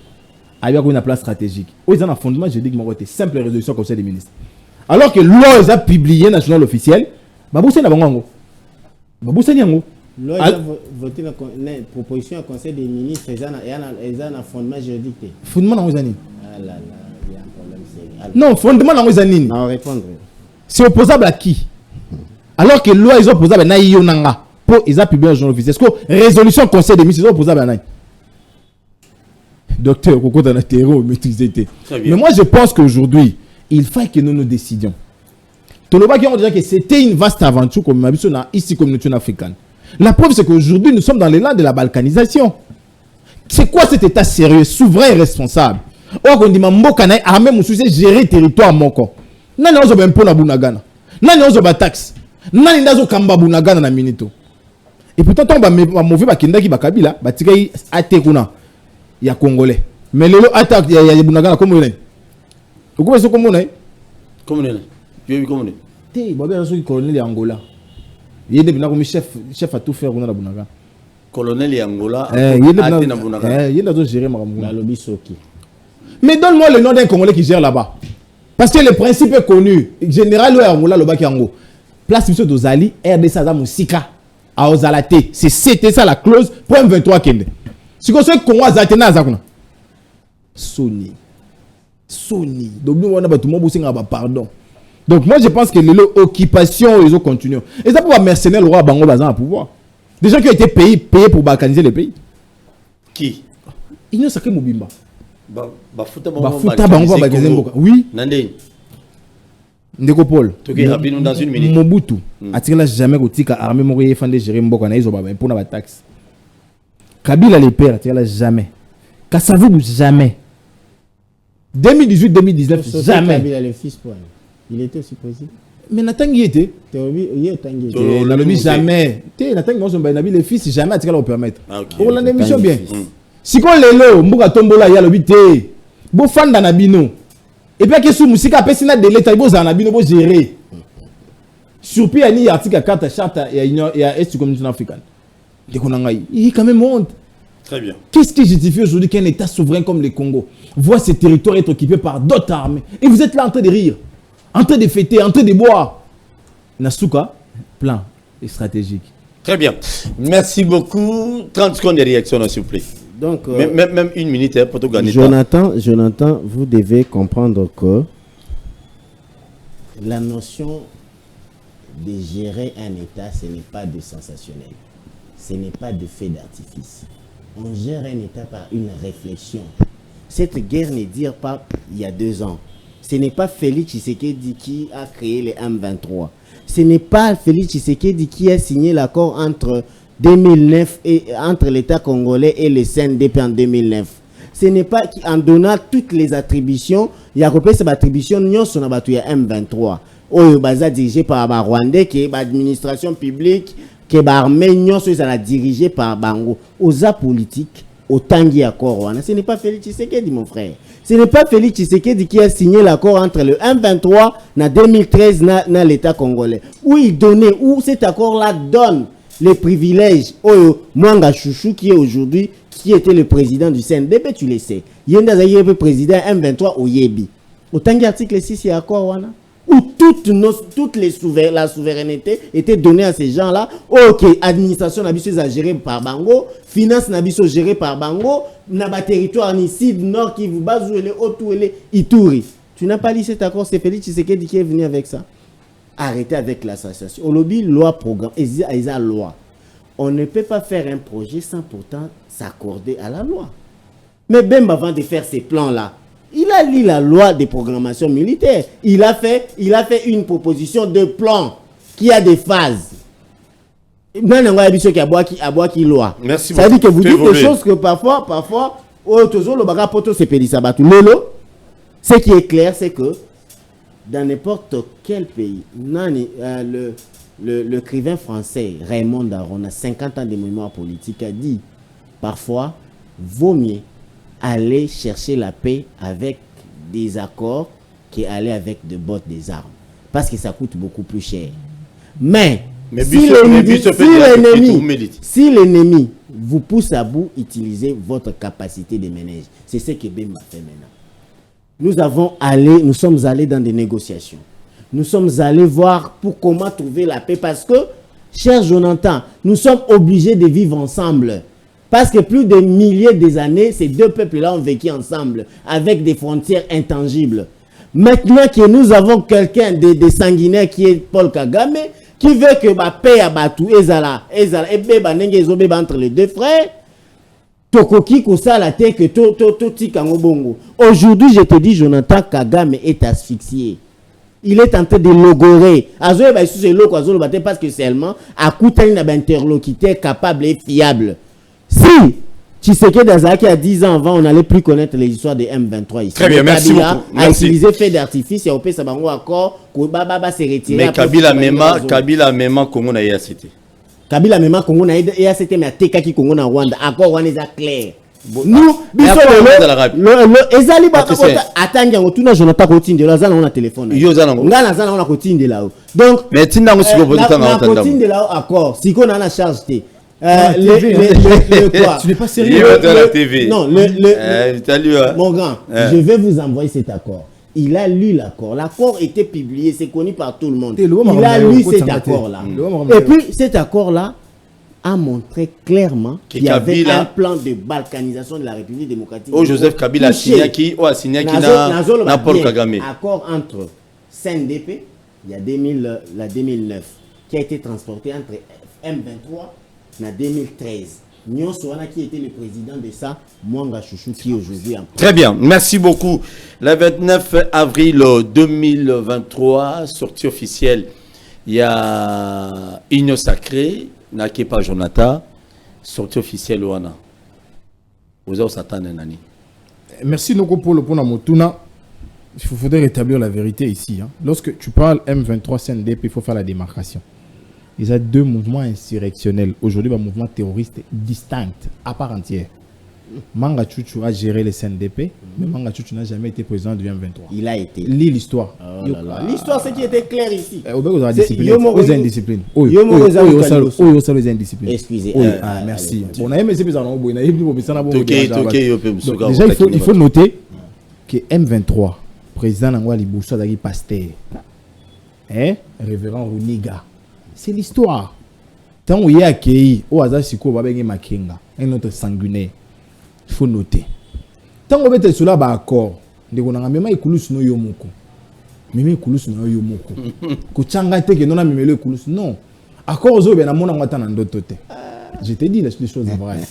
Avec une place stratégique. Où ils ont un fondement juridique mon côté simple résolution conseil des ministres. Alors que loi ils a publié national officiel, babousse na bango. Babousse yango. Loi ils ont voté la proposition au conseil des ministres, ils ont un fondement juridique. Fondement na ozani. Ah là là, il y a un problème sérieux. Non, fondement na ozani. Non, répondre. C'est opposable à qui? Alors que loi ils ont opposable na yonanga. Ils ont publié un journal officiel. Est-ce que résolution conseil des ministres, ils ont opposable à Naï? Docteur, Koko dans la terreau, maîtrisé. Mais moi, je pense qu'aujourd'hui, il faut que nous nous décidions. Toloba qui ont dit que c'était une vaste aventure comme ici, communauté africaine. La preuve, c'est qu'aujourd'hui, nous sommes dans l'élan de la balkanisation. C'est quoi cet état sérieux, souverain et responsable? Or, on dit, Mamboka n'a armé mon souci, gérer territoire moko. Nani ozo bempo na bunagana. Nani ozo ba taxe. Nani ndazo kamba bunagana na minito. Et pourtant, on va mauvais bakenda qui bakabila, batika yi ate kuna ya congolais. Mais lelo attaque ya bunagana comme on est. Pourquoi est-ce comme on est? Comme on est. Tu comme on est. Té, babé aso ki colonel ya Angola. Yende bina comme chef à tout faire kuna na bunagana. Colonel ya Angola. Yende na bunagana. Yende azo gérer makambo. La lobby Soki. Mais donne-moi le nom d'un Congolais qui gère là-bas. Parce que le principe est connu. Général ou Angola le baki Ango. Place monsieur Dozali, RDC Aza Musika. À Ozalate. C'était ça la clause pour M23 Kende. Si vous savez qu'on a Zatena Zakuna. Sony. Donc nous on a tout le monde pardon. Donc moi je pense que l'occupation ils ont continué. Et ça pour les mercenaires le roi Bango Bazan à pouvoir. Des gens qui ont été payés pour balkaniser le pays. Qui? Ils n'ont sacré Mobimba. Bafuta Bango balkaniser Mboka. Oui. Nandé. Ndeko Paul. Dans une minute. Mobutu. Atikala jamais kotika armée moko yefande gérer Mboka na izo baba pour na ba taxe. Kabila les pères atikala jamais. Kasavubu jamais. 2018-2019 jamais. Kabila le fils pour il était aussi président. Mais Natangi était. Il est tangué. La lobby jamais. Natangi moi son Nabi le fils jamais atikala au permettre. Pour la émission bien. Si qu'on lelo Mboka tombola ya lobby té. Bo fanda na bino. Et puis que sous musika pesina de l'état bo za na bino bo gérer. Surtout il y a article 4 charte et est communauté africaine. Il quand même honte. Très bien. Qu'est-ce qui justifie aujourd'hui qu'un état souverain comme le Congo voit ses territoires être occupés par d'autres armées et vous êtes là en train de rire, en train de fêter, en train de boire? Nasuka, plan et stratégique. Très bien. Merci beaucoup. 30 secondes de réaction s'il vous plaît. Donc, même une minute pour tout gagner. Jonathan, vous devez comprendre que la notion de gérer un État, ce n'est pas de sensationnel. Ce n'est pas de fait d'artifice. On gère un État par une réflexion. Cette guerre n'est dire pas il y a 2 ans. Ce n'est pas Félix Tshisekedi qui a créé les M23. Ce n'est pas Félix Tshisekedi qui a signé l'accord entre 2009 et entre l'État congolais et le CNDP en 2009. Ce n'est pas en donnant toutes les attributions, il y a repris ces attributions, nous sommes à M23. Oyo baza dirigé par les Rwandais, qui est l'administration publique, qui est l'armée, nous sommes dirigé par Bango. Aux politiques, au Tanguy accord. Ce n'est pas Félix Tshisekedi, mon frère. Ce n'est pas Félix Tshisekedi qui a signé l'accord entre le M23 en 2013 dans l'État congolais. Où il donnait, où cet accord-là donne les privilèges au Mwanga Chouchou qui est aujourd'hui, qui était le président du CNDP, tu le sais. Il y a un président M23 au Yebi. Autant qu'article 6, il y a accord, où la souveraineté était donnée à ces gens-là. Ok, administration nabiso gérée par Bango, finance nabiso gérée par Bango, naba territoire ni sud, nord, qui vous base où elle est, où elle est, Ituri. Tu n'as pas lu cet accord, c'est Félix Tshisekedi qui est venu avec ça. Arrêtez avec l'association. Au lobby, loi, programme, et la loi. On ne peut pas faire un projet sans pourtant s'accorder à la loi. Mais même avant de faire ces plans-là, il a lu la loi de programmation militaire. Il a fait une proposition de plan qui a des phases. Merci Ça veut dire que vous dites des choses que parfois, ce qui est clair, c'est que dans n'importe quel pays, l'écrivain français Raymond Aron a 50 ans de mémoire politique, a dit parfois, vaut mieux aller chercher la paix avec des accords qu'aller avec de bottes des armes. Parce que ça coûte beaucoup plus cher. Mais si l'ennemi vous pousse à bout, utilisez votre capacité de ménage. C'est ce que Bemba fait maintenant. Nous sommes allés dans des négociations. Nous sommes allés voir pour comment trouver la paix. Parce que, cher Jonathan, nous sommes obligés de vivre ensemble. Parce que plus de milliers d'années, ces deux peuples-là ont vécu ensemble, avec des frontières intangibles. Maintenant que nous avons quelqu'un de sanguinaire qui est Paul Kagame, qui veut que la paix abatou, entre les deux frères, Tokoki kosa la tête que bongo. Aujourd'hui, je te dis, Jonathan Kagame est asphyxié. Il est en train de logorer. Parce que seulement, à coup d'un interlocuteur capable et fiable. Si Tshisekedi Azaki a 10 ans avant, on n'allait plus connaître les histoires des M23 ici. Très bien, merci beaucoup. A utilisé fait d'artifice et au pays Sabango accord, Baba s'est retiré. Mais Kabila même Congo na YACT. Kabila même Congo na YACT mais Teka ki Congo na Rwanda. Accord on est clair. Nous, biso le ezali ba atanga ngotuna Jonathan Kotinde la zana on a téléphone. Yo zana ngo. Ngana zana on a Kotinde là. Donc mais tinda ngo siko bodita na otanda. Kotinde là accord. Siko na charge té. Quoi? Tu n'es pas sérieux. La TV. Non, mon grand, je vais vous envoyer cet accord. Il a lu l'accord. L'accord était publié, c'est connu par tout le monde. Il a lu cet accord-là. Et puis, cet accord-là a montré clairement qu'il y avait un plan de balkanisation de la République démocratique. Oh, Joseph Kabila a signé qui n'a Paul Kagame. Accord entre CNDP, il y a 2009, qui a été transporté entre M23 en 2013. Nyon Soana qui était le président de ça, Mwanga Chouchou qui aujourd'hui en... Très bien, merci beaucoup. Le 29 avril 2023, sortie officielle, il y a Union Sacrée, Nakepa Jonathan, sortie officielle Ouana. Vous avez s'attendre Nani. Merci Noko pour le point à Motuna. Il faudrait rétablir la vérité ici. Hein. Lorsque tu parles M23 CNDP, il faut faire la démarcation. Il y a deux mouvements insurrectionnels. Aujourd'hui, un mouvement terroriste distinct, à part entière. Manga Chouchou a géré le CNDP, mais Manga Chouchou n'a jamais été président du M23. Il a été. Lis l'histoire. Oh l'histoire, c'est qui était clair ici. Aux indisciplines. Excusez. Merci. Déjà, il faut noter que M23, président Nangwali Boussa Dagi Pasteur, révérend Runiga. C'est l'histoire. Tant où il y a accueilli au hasard Siko Babenge Makenga, un autre sanguinaire, il faut noter. Tant qu'on est sur là, accord, de qu'on a même écoulus no yomoko. Même écoulus no yomoko. Kuchanga te que non a même le écoulus. Non. Accord aux autres, on a mon en d'autres côtés. Je te dis les choses vraies.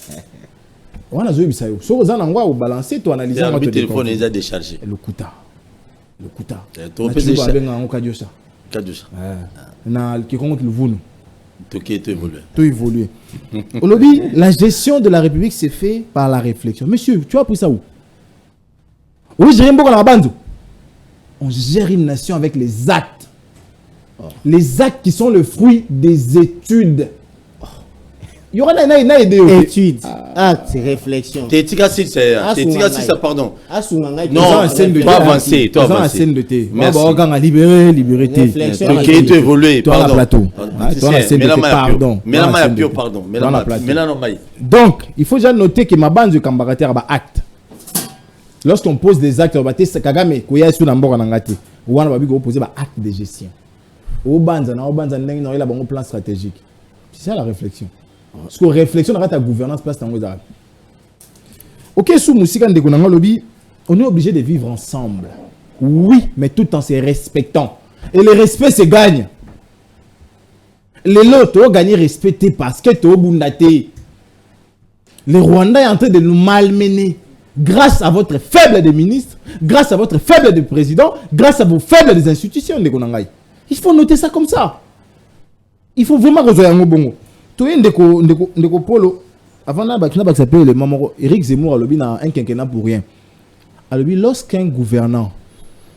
On a joué bisayo. So aux anangwa ou balancer, tu analyses. Le téléphone est déchargé. Le kuta. Le kuta. Tu peux décharger. Kadjosa. Na kikongo kiluvunu. Tout évolué. Aujourd'hui, la gestion de la République s'est faite par la réflexion. Monsieur, tu as pris ça où? Oui, j'ai rien beaucoup dans la bande. On gère une nation avec les actes. Les actes qui sont le fruit des études. Il y aura une idée. Études, actes, réflexion. Pardon. Non, pas avancé. Toi avancé. Scène de thé. Merci. Libéré. Ok, tu évolues. Toi, la plateau. Pardon. Donc, il faut déjà noter que ma bande de Kambarater a acte. Lorsqu'on pose des actes, Kagame, Koya Sunambora Nangati. on va proposer un acte de gestion. Au banza il a un plan stratégique. C'est ça la réflexion. Parce que réflexion dans ta gouvernance place dans ça. OK, sous musique de konanga lobby, on est obligé de vivre ensemble. Oui, mais tout en se respectant. Et le respect se gagne. Les lots, tu as gagné respect parce que tu as bundaté. Le Rwanda est en train de nous malmener. Grâce à votre faible des ministres, grâce à votre faible des présidents, grâce à vos faibles des institutions. Il faut noter ça comme ça. Il faut vraiment rejoindre un bongo. Tu es un polo. Avant là, il s'appelle le maman Éric Zemmour, il a un quinquennat pour rien. Alors, lorsqu'un gouvernant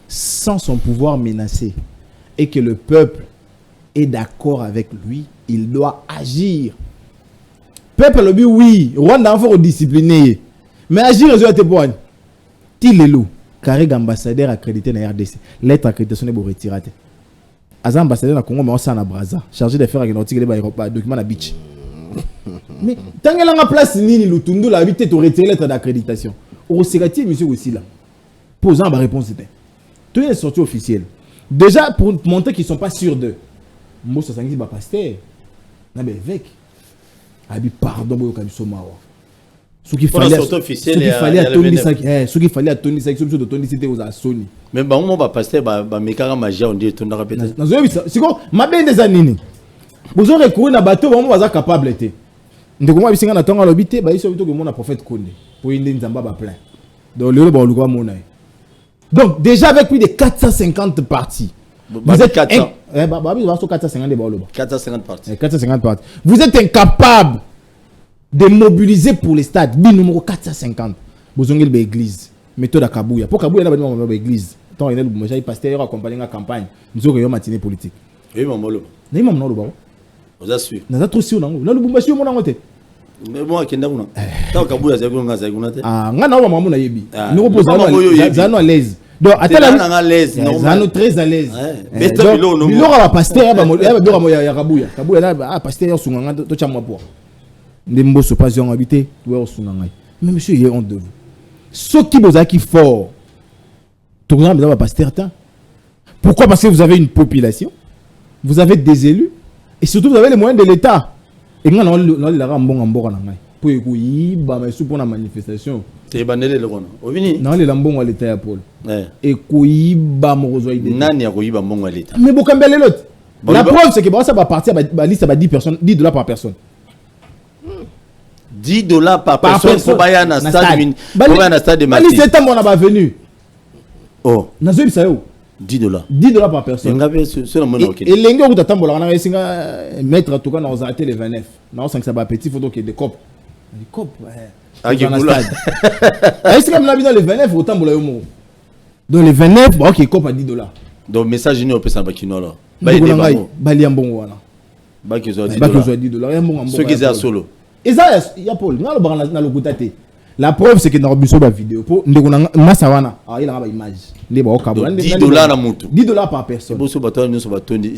sent son pouvoir menacé et que le peuple est d'accord avec lui, il doit agir. Peuple le oui, Rwanda faut discipliner. Mais agir les autres pour Tilelo, carré ambassadeur accrédité dans RDC. Lettre accréditation est pour retirer. As ambassadeur na Congo mais on s'en a Brazza, chargé de faire aéronautique les documents à beach. Mais tant que la place nini lutundu la habité to retirer lettre d'accréditation. Au secrétaire monsieur aussi là. Posant ma réponse c'était. Tout est sorti officiel. Déjà pour montrer qu'ils sont pas sûrs d'eux. Moi ça sangi ba pasteur. Na be évêque. Abi pardon boyo kabiso mawa. Ce qu'il fallait à Tony Saki, ce qu'il fallait à Tony Saki, de Tony c'était aux Sony. Mais bah on va passer bah mekara magia on dit ton répéter. C'est quoi ma ben des années. Vous aurez couru na bateau on va capable été. Ndeko moi bisinga na tonga lobité ba iso bito que mon prophète Konde pour inde nzamba ba plein. Donc le bon le mona. Donc déjà avec plus de 450 parties. Vous êtes 400 450 parties. 450 parties. Vous êtes incapable de mobiliser pour les stades. Bi numéro 450. Vous avez l'église. Méthode à Kabouya. Pour Kabouya, il y a une église. Tant il y a un pasteur accompagné la campagne. Nous avons une matinée politique. Oui, maman. Nous avons une vous assure. Nous avons aussi une nous avons aussi une mais moi, qui est là, tant Kabouya, c'est un gars. Ah, nous avons une yebi. Nous reposons à l'aise. Donc, attends, à l'aise. Nous sommes très à l'aise. Mais il y aura un pasteur. Il y a un Kabouya. Kabouya là, pasteur, il y a un pasteur. Ndemboso pas yon habité doit sunangai mais monsieur il est honte de vous ce qui vous a qui fort tout le monde va passer temps pourquoi parce que vous avez une population vous avez des élus et surtout vous avez les moyens de l'état et quand on la rambon ngai pour y ba mais sous pour la manifestation c'est banelé le rona ovini non les lambon à l'état ya Paul et koyi ba mo rezo ide nani ya koyi ba mbongo à l'état mais bokambele l'autre la preuve c'est que ça va partir ba liste ba 10 personnes $10 par personne $10 par personne pour bailler dans stade de Mati. Ali c'est on a venu. Oh. Nazo bisa yo. $10 par personne. Et lengo ku tatambola na singa mettre tout cas na ozate le 29. Na 5 ça ba petit photo que des copes. Des copes. Ah qui coule. Est-ce que na bina le 29 au tambola yo mo. Donc le 29 OK copes à $10. Donc message ni opesa bakino là. Bali ambongo wana. Baki zo $10. Ceux qui sont solo. Et ça, il y a Paul, la preuve c'est que dans la vidéo, il y a une image. $10 à moto. $10 par personne.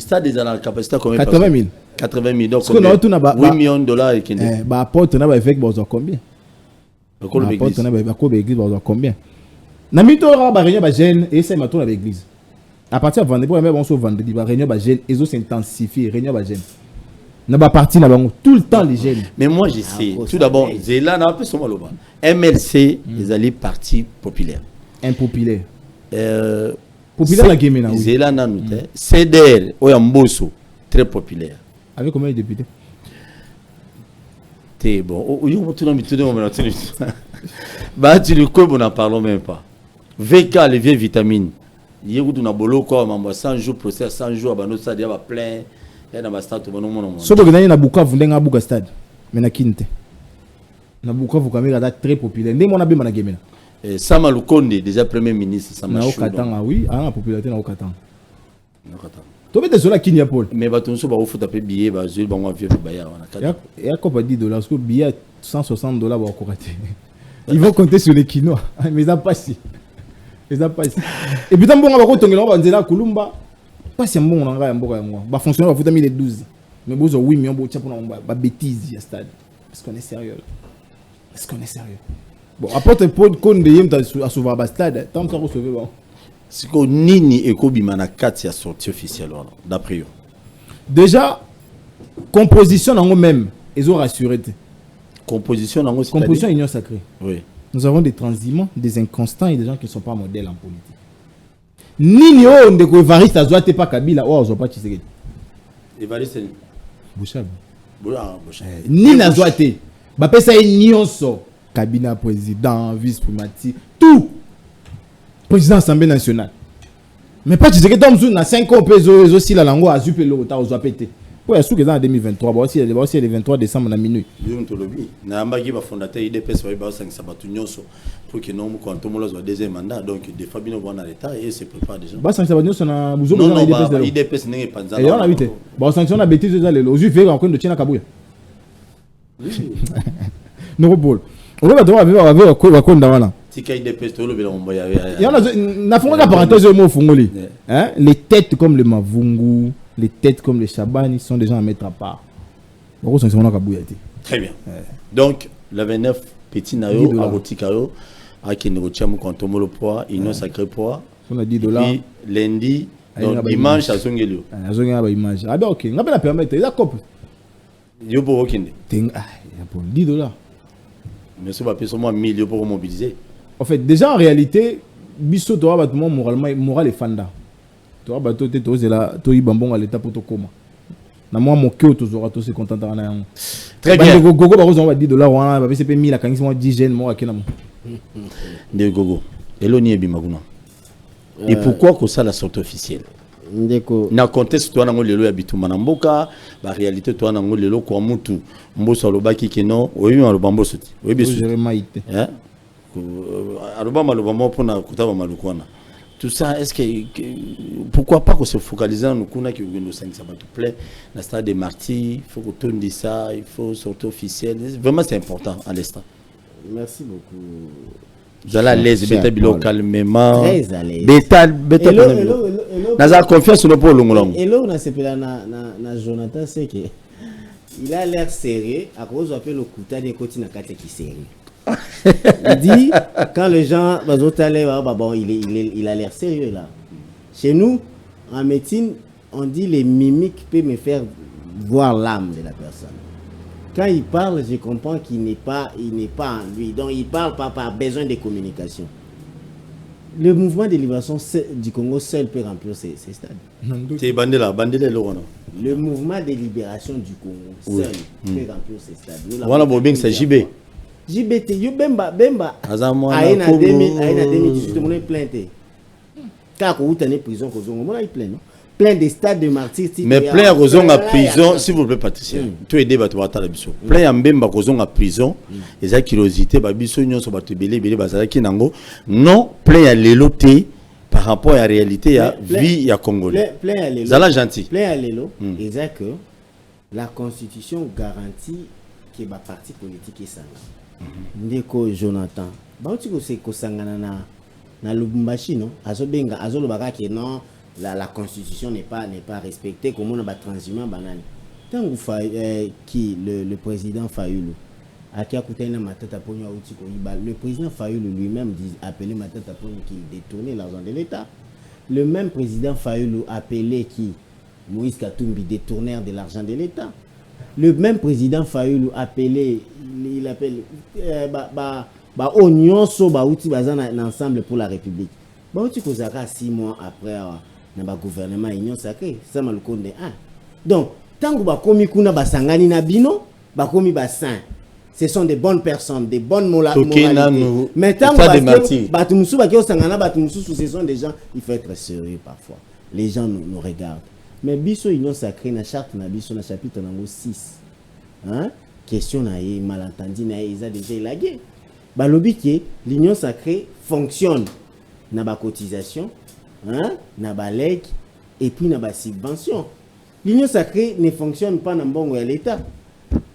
C'est déjà la capacité combien? 80 000. 80 000. Donc, $8 millions et qu'il y a. Bah, porte n'a pas effet combien? Combien? Namito aura réunion ba jeune et c'est maintenant avec l'église. À partir de vendredi, on se vendredi, ba réunion ba jeune, ils ont s'intensifier, réunion ba jeune. N'a pas parti là tout le temps les jeunes. Mais moi je sais. Tout d'abord, Zéla n'a pas son maloba. MLC, les alliés parti populaire. Impopulaire. Populaire la game là. Zéla n'a nous. CDR, Oyamboso, très populaire. Avec combien de députés? T'es bon. Où est-ce que tu as mis tout le monde? Bah tu le connais, on n'en parlons même pas. VK, les vieilles vitamines. Il y a où tu as bolo quoi, 100 jours procès, 100 jours, bah nous ça dit va plein. So que na Bukavu ndenga buka stade mais na kinte na Bukavu kamera très populaire ndé mona bema na gemena Sama Lukonde déjà premier ministre Sama Chou na Okatanga oui la popularité na Okatanga to bete cela kinya Paul mais batonso ba ofuta pe billet ba zui ba vieux ba ya wana ya ko pas $10 parce que billet $160 ba ko raté ils vont compter sur les Kinois mais ça passe et puis tant bon ba ko tongela ba nzela kulumba pas si bon on a mboka yango ba fonctionnaire ba futa 1012 mais bozo 8 millions bo tia pour ba bêtise ya stade parce qu'on est sérieux bon apporte Paul Konde yem ta à sauver ba stade tant ça recevoir bon C'est que nini ekobima na kati ya sortie officielle d'après yo. Déjà composition nango même ils ont rassuré. Composition nango c'est composition union sacrée. Oui. Nous avons des transhumants, des inconstants et des gens qui ne sont pas modèles en politique. Nini o ndeko Evariste azoate pas Kabila o azo pas Tshisekedi. Evariste Bouchab. Bouchab. Nini azoate. Ba pesa nyonso. Cabinet président, vice-premier, tout. Président Assemblée nationale. Mais pas Tshisekedi Tomzou na 5 ans peso aussi la langue a zupe lo ta ozo pété. Ouais, sous que dans 2023, bah aussi le 23 décembre à minuit. Yo ntolobi. Na ambaki ba fondateur IDPS ba sangisa batu nyonso pour que non quand tout le monde soit deuxième mandat donc des Fabino vont dans l'état et se prépare déjà. Ba sangisa batu nyonso na buzo non IDPS n'est pas et on a vite. Ba sangisa na bêtise za lelo. Ozu fait encore de China Kabuya. Non bol. On va devoir avoir quoi ndawala. Tika IDPS to lo bela mboya. Ya na fonga parenthèse mo fongoli. Hein, les têtes comme le Mavungu, les têtes comme les Chabani sont des gens à mettre à part. Très bien. Donc, le 29, petit nayo, abotikayo, à qui nous retient quand on le poids, il nous sacré poids. On a $10. Puis, lundi, donc dimanche, à Zongelio. À Zongelio, image. Ah ben ok, on va la permettre. Il y a quoi? Yo pour Okinde. Pour $10. Mais ce papier, c'est moi 1000 pour mobiliser. En fait, déjà en réalité, biso to abattement moral et fanda. To abato te to zela to ibambong à l'état pour to koma. Na moi mon cœur to zora to se contenter na yango. Très bien. Gogo ba kozwa $10 wana ba pese pe 1000 akangisi mo 10 jeunes mo akena mo. De gogo. Eloni ebimaguna. Et pourquoi que ça la sortie officielle? Ndeko na contexte toi nango lelo ya bituma na mboka ba réalité toi nango lelo kwa mutu mboso alobaki keno oyi alobambo soti oyi besu Jérémaïte hein alobama alobama pona kutaba malukwana tout ça est-ce que pourquoi pas qu'on se focalise dans nous kuna qui nous 5 ça va tout plaît la stade des martyrs il faut qu'on tourne dit ça il faut sortir officiel vraiment c'est important à l'instant. Merci beaucoup. Vous allez à l'aise, bêta bilo calmement. Très à l'aise. Bêta hello. Naza confiance sur le pôle long. Et là on a s'appelé na Jonathan c'est que il a l'air sérieux à cause appelle le kuta des côtés na kate qui sérieux. Il dit quand les gens bon il a l'air sérieux là. Chez nous en médecine on dit les mimiques peuvent me faire voir l'âme de la personne. Quand il parle, je comprends qu'il n'est pas en lui. Donc il parle pas par besoin de communication. Le mouvement de libération du Congo seul peut remplir ces stades. C'est bandela là. Le mouvement de libération du Congo seul peut remplir ces stades. Voilà bon bien c'est JB. JBT yo bemba. Azamwana 2018 tout le monde plainte. Car ko utane prison ko zongo mona il plaint non. Plein de stades de martyrs. Mais plein de raisons à prison, s'il vous plaît, Patricia. Tu es débattu à la biso. Plein de raisons à prison. Et ça, curiosité, biso, nous sommes belé, non, plein à l'éloté par rapport à la réalité, à vie, à Congolais. Plein à l'élo. Ça là, gentil. Plein à l'élo. Et ça que la Constitution garantit que les partis politiques est ça. Ndeko Jonathan. Bah, tu sais que ça na Lubumbashi, non? Azobenga, azolobaka que non. La constitution n'est pas respectée comme on a transhumant banane. Tant qui le président Fayoulou a qui a coûté une matata pour le président Fayoulou lui-même appelé matata pour qu'il détournait l'argent de l'État. Le même président Fayoulou appelé qui Moïse Katumbi détourneur de l'argent de l'État. Le même président Fayoulou appelé il appelle Oignon Soba outil bazan ensemble pour la République. Ba outil kozaka 6 mois après na gouvernement union sacrée ça malukonde donc tango ba komi kuna basangani na bino ba komi ba saint ce sont des bonnes personnes des bonnes moralités mais tango ba tumusu ba sangana ba tumusu ce sont des gens il faut être sérieux parfois les gens nous regardent mais biso union sacrée na charte na biso na chapitre nango 6 hein question na ye malentendu na ye ça déjà élagué ba lobi que l'union sacrée fonctionne na ba cotisation hein, na baleg et puis na ba subvention. L'union sacrée ne fonctionne pas dans bongo à l'État.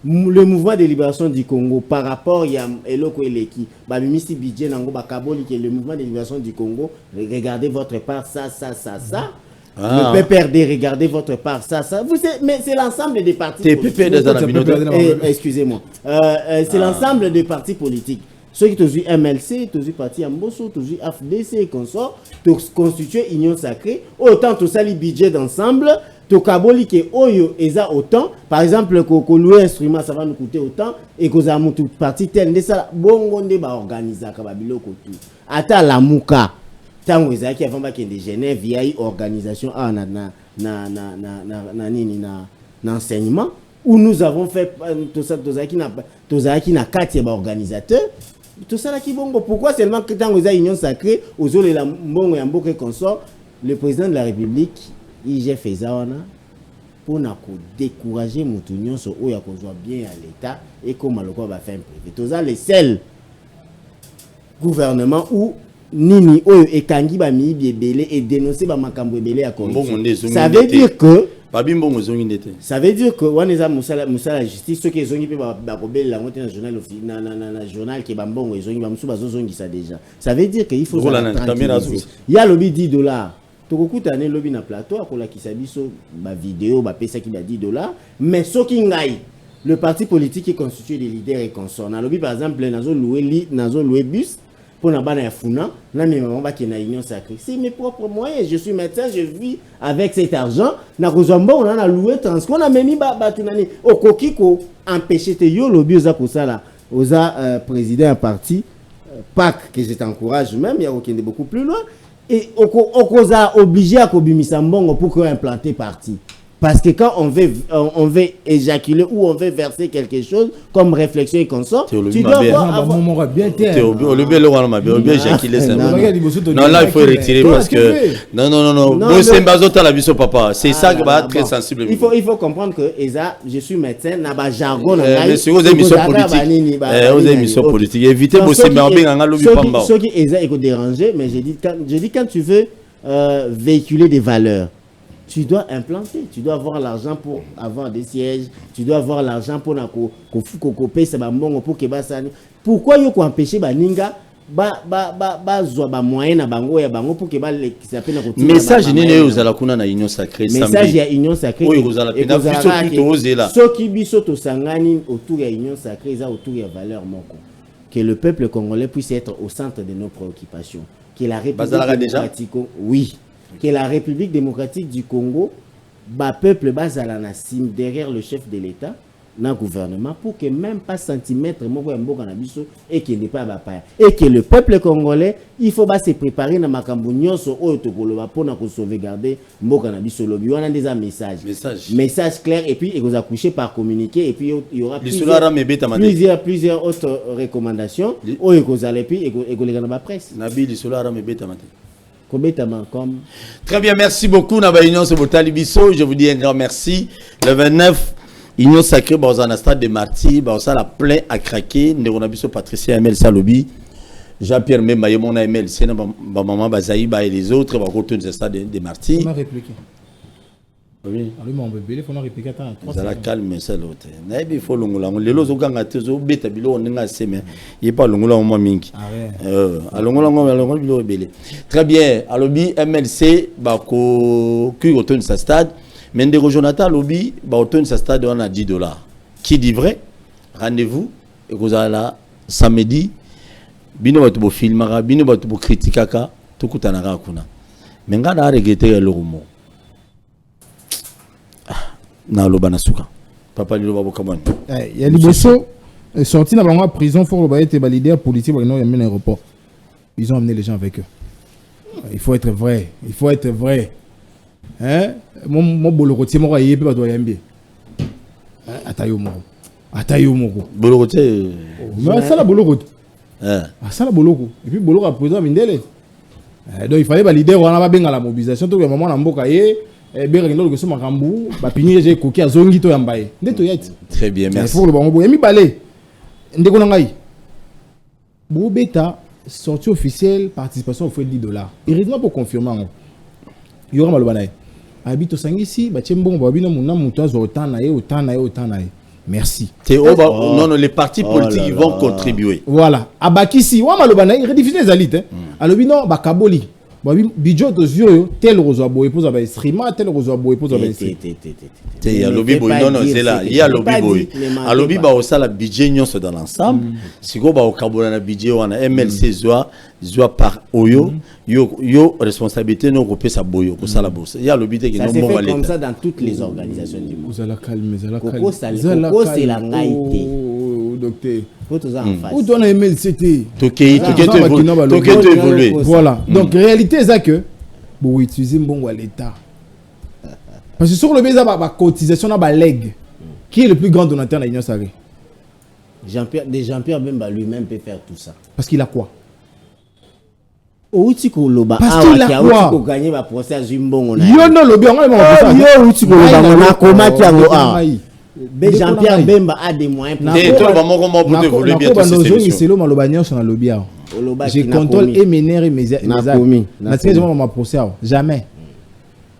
Le mouvement de libération du Congo par rapport à eloko eleki ba mimisi budget nango ba kaboli que le mouvement de libération du Congo regardez votre part ça. Le PPRD regardez votre part ça. Vous savez, mais c'est l'ensemble des partis politiques. Excusez-moi. C'est l'ensemble des partis politiques. ceux qui ont eu MLC, tu as eu parti Amboso, tu as eu AFDC et consorts, tu as constitué Union Sacrée, autant tu as le budget d'ensemble, tu as kaboli que Oyo et ça autant, par exemple, que louer instrument, ça va nous coûter autant, et que ça a parti tel, de ça, bon, on va organiser, kababiloko tout. Ata la mouka, tant que ça qui avant qu'il y ait des Genève, via organisation, n'enseignement, où nous avons fait tout ça qui n'a quatre organisateurs. Tout ça là qui bon, pourquoi seulement que tant que ça Union Sacrée aux autres la bon et beaucoup consort le président de la République il fait ça pour décourager Moutunion sur où il y a bien à l'État et comment le quoi va faire privé. Tout ça les seuls gouvernements où Nini Oyo et Kangi ba mi belé et dénoncer ba makambo belé à corruption. Ça veut dire que ça veut dire que on est à Moussa justice ceux qui ont été ba kobel la monter dans journal qui ba mbongo ils ont ba musu bazozongi ça déjà. Ça veut dire que il faut il y a lobby $10. Tokokuta ne lobby na plateau akola kisabiso ba vidéo ba pesa ki ba $10 mais ce qui ngai le parti politique est constitué de leaders et consorts. Na lobby par exemple nazo louer bus pour na bana ya funa na mi maman ba ki na Union Sacrée. C'est mes propres moyens, je suis médecin, je vis avec cet argent. Na kozomba on a loué transport na memi ba tunani okokiko empêcher te yo lobby za ko sala oza président un parti PAC que je t'encourage même il y a aucun de beaucoup plus loin et okoza obligé à kobimisa mbongo pour que implanter parti. Parce que quand on veut éjaculer ou on veut verser quelque chose comme réflexion et consort, tu dois avoir... Non, là, il faut retirer parce que... Non. C'est ça qui va être très sensible. Il faut comprendre que je suis médecin, n'a pas jargon. Mais c'est aux émissions politiques. Évitez vos ceux qui sont dérangés, mais je dis quand tu veux véhiculer des valeurs, tu dois implanter, tu dois avoir l'argent pour avoir des sièges, tu dois avoir l'argent pour payer ça pour que ça. Pourquoi il faut empêcher baninga moyen na bango ya bango pour que message nini aux alakuna na Union Sacrée message ya Union Sacrée ceux qui biso to sangani autour ya Union Sacrée ça autour ya valeur moko que le peuple congolais puisse être au centre de nos préoccupations que la République démocratique oui que la République démocratique du Congo, le peuple basala na sim derrière le chef de l'État, dans le gouvernement, pour que même pas centimètre et qu'il n'est pas bapaya. Et que le peuple congolais, il faut se préparer dans makambo nyonso o tokoloba pour sauvegarder mboka na biso lobi. On a déjà message clair et puis il vous a couché par communiqué et puis il y aura plusieurs autres recommandations. O il vous allez puis et vous les dans la presse. Nabi li solara me beta matin. Très bien, merci beaucoup. Je vous dis un grand merci. Le 29, Union Sacrée, dans un stade de martyrs, ça la plein à craquer. Nous avons Patricia Emel Salobi, Jean-Pierre Membaye, mon Emel, c'est maman Bazaïba et les autres, on va retourner dans stade de martyrs. On va répliquer. Oui. Alors, mon bébé, il faut répliquer. Ça la calme, ça l'autre. Il faut l'ongola. Les lots au gang à tous, au bêta bilo, on est assez, mais il n'y a pas l'ongola au moins mingi. Très bien. À l'obbi, MLC, Bako, qui retourne sa stade. Mais de Jonathan, l'obbi, retourne sa stade, on a $10. Qui dit vrai? Rendez-vous, et vous allez là, samedi, bino batubo filmara, bino batubo criticaka, tout kutanara kuna. Mais on a regretté le rumor. Na lobana suka papa ni loba bokamani ya liboso sorti na bango prison pour le être leader politique ba no ya mena aéroport ils ont amené les gens avec eux il faut être vrai hein mon bolokoti mo yé pe ba do yambi atayo moko bolokoti mais ça la bolokoti ça la boloko et puis boloko a président mindele donc il fallait ba leader wana ba benga la mobilisation to ya maman na mboka ye. Très bien, merci. Sortie officielle, participation au frais de $10. Heureusement pour confirmer. Il y aura mal habite au Sangisi, merci. Non, les partis politiques vont contribuer. Voilà. Abakisi, il rediffuser les alites. Alors, non, Bakaboli. budget to zio tel rezo boy pose ba streamer tel rezo boy pose ba il y a lobby boy non c'est là il y a lobby boy a lobby ba au sala budget nyonso dans l'ensemble siko ba au carbona na budget wana MLC zoa par oyo yo responsabilité non ko pesa boyo ko sala bourse il y a lobby te qui non bon ça comme ça dans toutes les organisations du monde. vous allez calmer Coco c'est la ngaïté docteur faut tous en face où donne MLCT toke évoluer voilà donc réalité c'est que vous utilisez bon à l'état parce que sur le beza ba cotisation na ba leg qui est le plus grand donateur de l'Union sacrée Jean-Pierre Bemba lui-même peut faire tout ça parce qu'il a quoi Outiko loba parce qu'il a quoi Outiko gagner ba procès à Zimbongo na yo non lobi on va yo Outiko loba na koma ki yango Jean-Pierre Bemba a des moyens je contrôle et m'énerve mes actes. Jamais.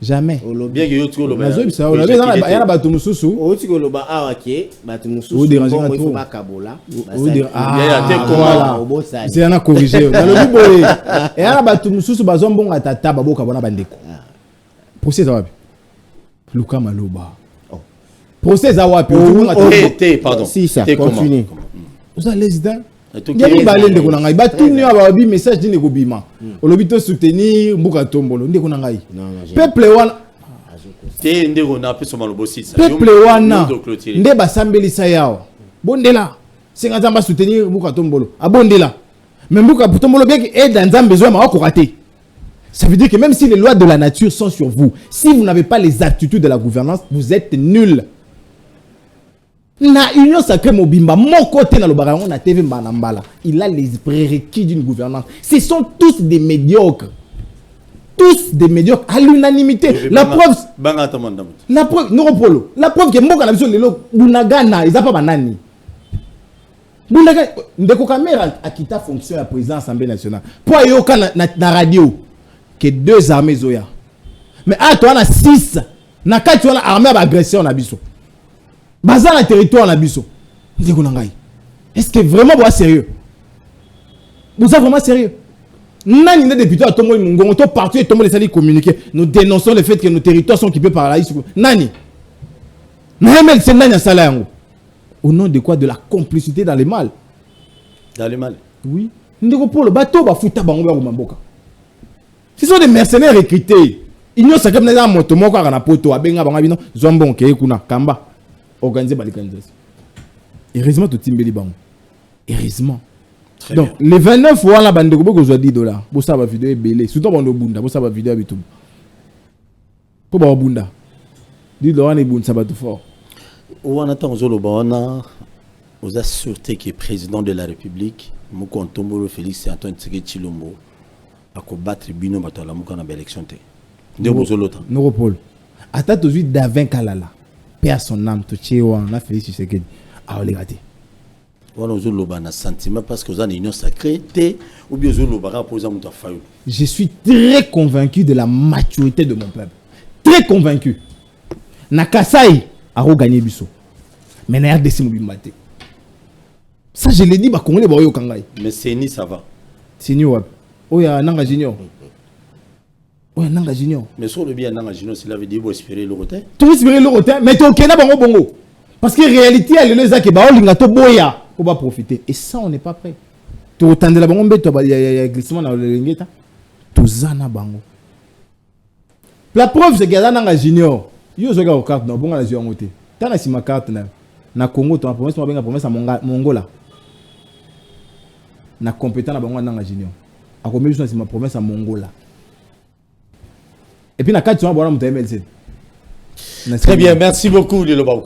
Jamais. Bien que tu le il y a bateau mususu. Outiko loba awa ke bateau mususu. Ou déranger un tour. C'est un corrigé. Et a bateau mususu bazon bon atata baboka bona bandeko. Procès ça va. Luka Maloba. Procès à Wapi. Pardon. Si ça continue. Vous allez là. Il y a des balles de Konangai. Batuni a un message de Negobima. On l'obito soutenir Mbuka Tombolo. Ndekonangai. Peuple wana. Peuple wana. Ndeba sambeli sayao. Bondela. Sengazamba soutenir Mbuka Tombolo. Abondela. Mais Mbuka Tombolo bien qu'il est dans un besoin ma raté. Ça veut dire que même si les lois de la nature sont sur vous, si vous n'avez pas les aptitudes de la gouvernance, vous êtes nul. Na Union Sacrée Mobimba, mon côté dans le baron, on a TV Mbanambala. Il a les prérequis d'une gouvernance. Ce sont tous des médiocres. Tous des médiocres à l'unanimité. La preuve. La preuve, Noropolo. La preuve que Mboka na biso lelo Bunagana, ils a pas banani. Bunagana, ndeko kamera a quitté fonction à président de l'Assemblée nationale. Pour yoka na radio que 2 armées zoya. Mais à toi on a 6. Na 4 on a armée d'agression na biso. Bazar le territoire na biso. Est-ce que vraiment vous êtes sérieux? Vous êtes vraiment sérieux? Nani des députés à Tomo Mungongo, tout partout et Tomo les alliés communiquer. Nous dénonçons le fait que nos territoires sont occupés par la ISU. Nani? Nani c'est Nani à salaire. Au nom de quoi? De la complicité dans le mal. Dans le mal? Oui. Ndeko pour le bateau ba futa bango ba mboka. Ce sont des mercenaires recrutés. Ils n'ont pas de moto moko na poto abenga bango bino zombon ke kuna kamba. Organiser l'organisation. Heureusement, tout le monde est heureusement. Donc, les 29 fois, la bande de Gobo, vous avez $10. Vous savez, la vidéo est belle. Surtout, vous savez, la vidéo est belle. Pour la bunda. $10 est bon, ça va tout fort. On attend aux sûreté qui est président de la République, Mouko Ntombolo Félix et Antoine Tsege Chilombo, à combattre Bino Batala Mouko na élection. Neuropole. Attends, tout de suite, Davin Kalala. Père son âme, tout Tchéwa, on a fait ce que on les raté. On a un sentiment parce que vous avez une union sacrée, ou bien vous avez un je suis très convaincu de la maturité de mon peuple. Très convaincu. Nakasai a regagné Bisso. Mais n'a RDC Moubimbate. Ça, je l'ai dit, bah, Congolais, bah, yo Kangai. Mais c'est ni ça va. C'est ni wap. Oh, il y a un Nanga Junior. Ouais, Nanga Junior. Mais sur le bien Nanga Junior, s'il avait dit, vous espérez le rotin. Tu espérer le rotin, mais tu es au bongo. Parce que réalité, elle est là, qui va lingato boya. On va profiter. Et ça, on n'est pas prêt. Tu entends la bongo, il y a glissement dans le lingeta. Tu zana bango. La preuve, c'est qu'il y a Nanga Junior. Yo zoga au carte, non, bon, la zio ngote. T'as si ma carte, na Congo, tu as promesse, tu as promesse à Mongola. Na compétent, na bango Nanga Junior. A combien de ma promesse à Mongola. Et puis, na 4 jours, on a MLC. Très bien, merci beaucoup, Lilo Babou.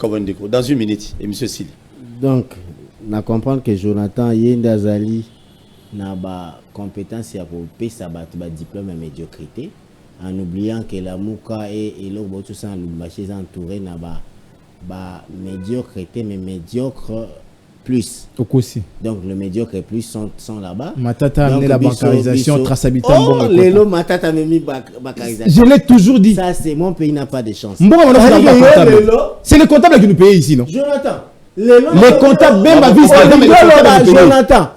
Dans une minute, et M. Sili. Donc, on comprend que Jonathan Yendazali n'a pas compétence pour payer sa diplôme de médiocrité, en oubliant que la Mouka et l'autre, tout ça, le marché entouré n'a pas médiocrité, mais médiocre plus. Donc, le médiocre et plus sont là-bas. Matata a amené la bancarisation, traçabilité. Oh, Lélo, Matata a mis bancarisation. Je l'ai toujours dit. Ça, c'est mon pays n'a pas de chance. C'est le comptable qui nous paye ici, non? Jonathan. Les contacts Bemba vice-président mais Jonathan.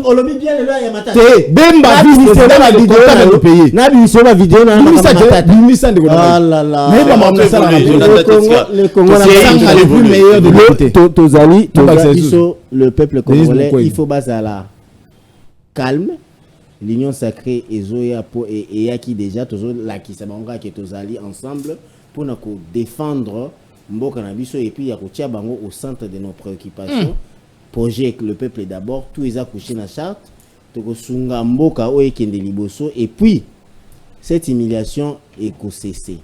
On l'a mis bien le là Yamata. Bemba vice-président la vidéo na pays. Na biso ba vidéo na Matata. Ah là là. Mais ba mama ça le Congo c'est le plus meilleur de côté. Tozali le peuple congolais, il faut basala calme. L'union sacrée ezoya po et yaki déjà tozo la ki sabanga ke tozali ensemble pour na ko défendre mboka na biso et puis ya ko tia bango au centre de nos préoccupations. Projet le peuple d'abord, tout les a couché dans la charte, toko sunga mboka o ekende liboso et puis cette humiliation est cessée.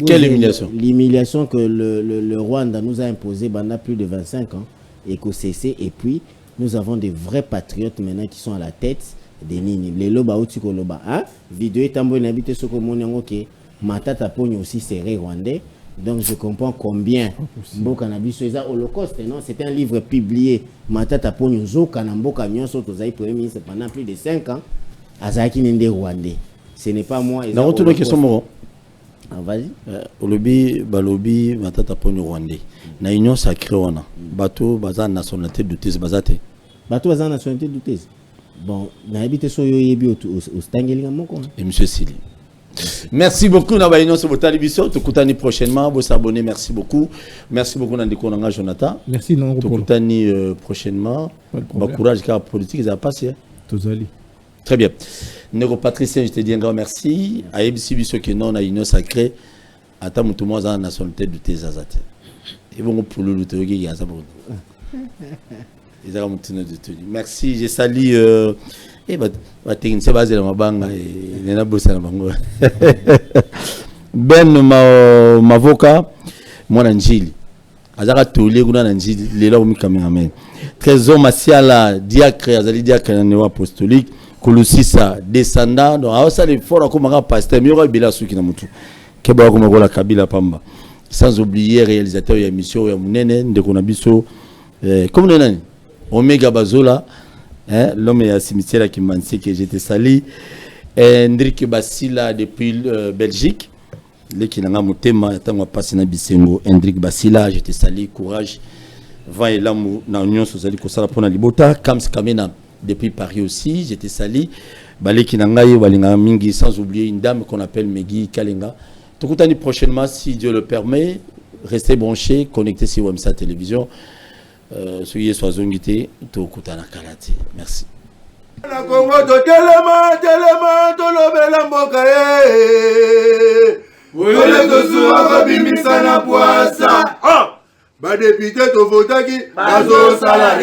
Quelle humiliation? L'humiliation que le Rwanda nous a imposée pendant plus de 25 ans est cessée et puis nous avons des vrais patriotes maintenant qui sont à la tête des nini. Les loba ou tiko loba. Hein? Vidéo est en bonne habitude ce que mon yango ke matata pogno aussi serré rwandais. Donc je comprends combien Mboka na biso eza Holocauste, non? C'est un livre publié matata pogno zoka na mboka nyonso tozai premier ministre pendant plus de 5 ans. Azaki nende rwandais. Ce n'est pas moi. Dans toute question moro. Ah, vas-y. Olobi balobi matata pogno rwandais. Na union sacrée wana. Bato baza nationalité douteuse bazate. Bato baza nationalité douteuse. Bon, na habite so yo yebi au stangelinga moko. Et monsieur Sili. Merci beaucoup na baino sur votre télévision. Te koutani prochainement, vous abonnez, merci beaucoup. Merci beaucoup Nandiko Nanga Jonathan. Merci non. Te koutani prochainement. Bon courage car politique ça a passé. Tozali. Très bien. Nego Patricien, je te dis un grand merci. A ABC biso que non na union sacrée. Ata mutu mo za nationalité de tes azate. Et bon pour le lutogi ya za bon. Merci, j'ai sali technicien basé dans ma banque et nena bossa na bango. Ben mavoka mwana njili. Azaka tolé kuna na njili lelo mi cameraman. Trésor Masiala diacre azali diacre na niveau apostolique Kolusisa descendant donc ça les fort comme un pasteur mieux bila suki na mutu. Keba ko makola Kabila Pamba. Sans oublier réalisateur ya émission ya munene ndeko na biso comme le nani Omega Bazola, l'homme est à cimetière qui m'a dit que j'étais sali. Hendrik Basila depuis Belgique. Les qui n'ont pas thème, tant qu'on passe na Bisengo. Hendrik Basila, j'étais sali, courage. Va et là, na Union Socialiste, qu'on s'en a libota. Kams Kamena depuis Paris aussi, j'étais sali. Balé qui n'a pas mingi, sans oublier une dame qu'on appelle Megui Kalenga. Tout le temps prochainement, si Dieu le permet, restez branchés, connectés sur WMSA Télévision. Soyez soazongité to kutana kalati. Merci. Na Congo to telema to lobela mboka Wole to suwa bimisa na poasa. Ba député to votaki bazo salarié.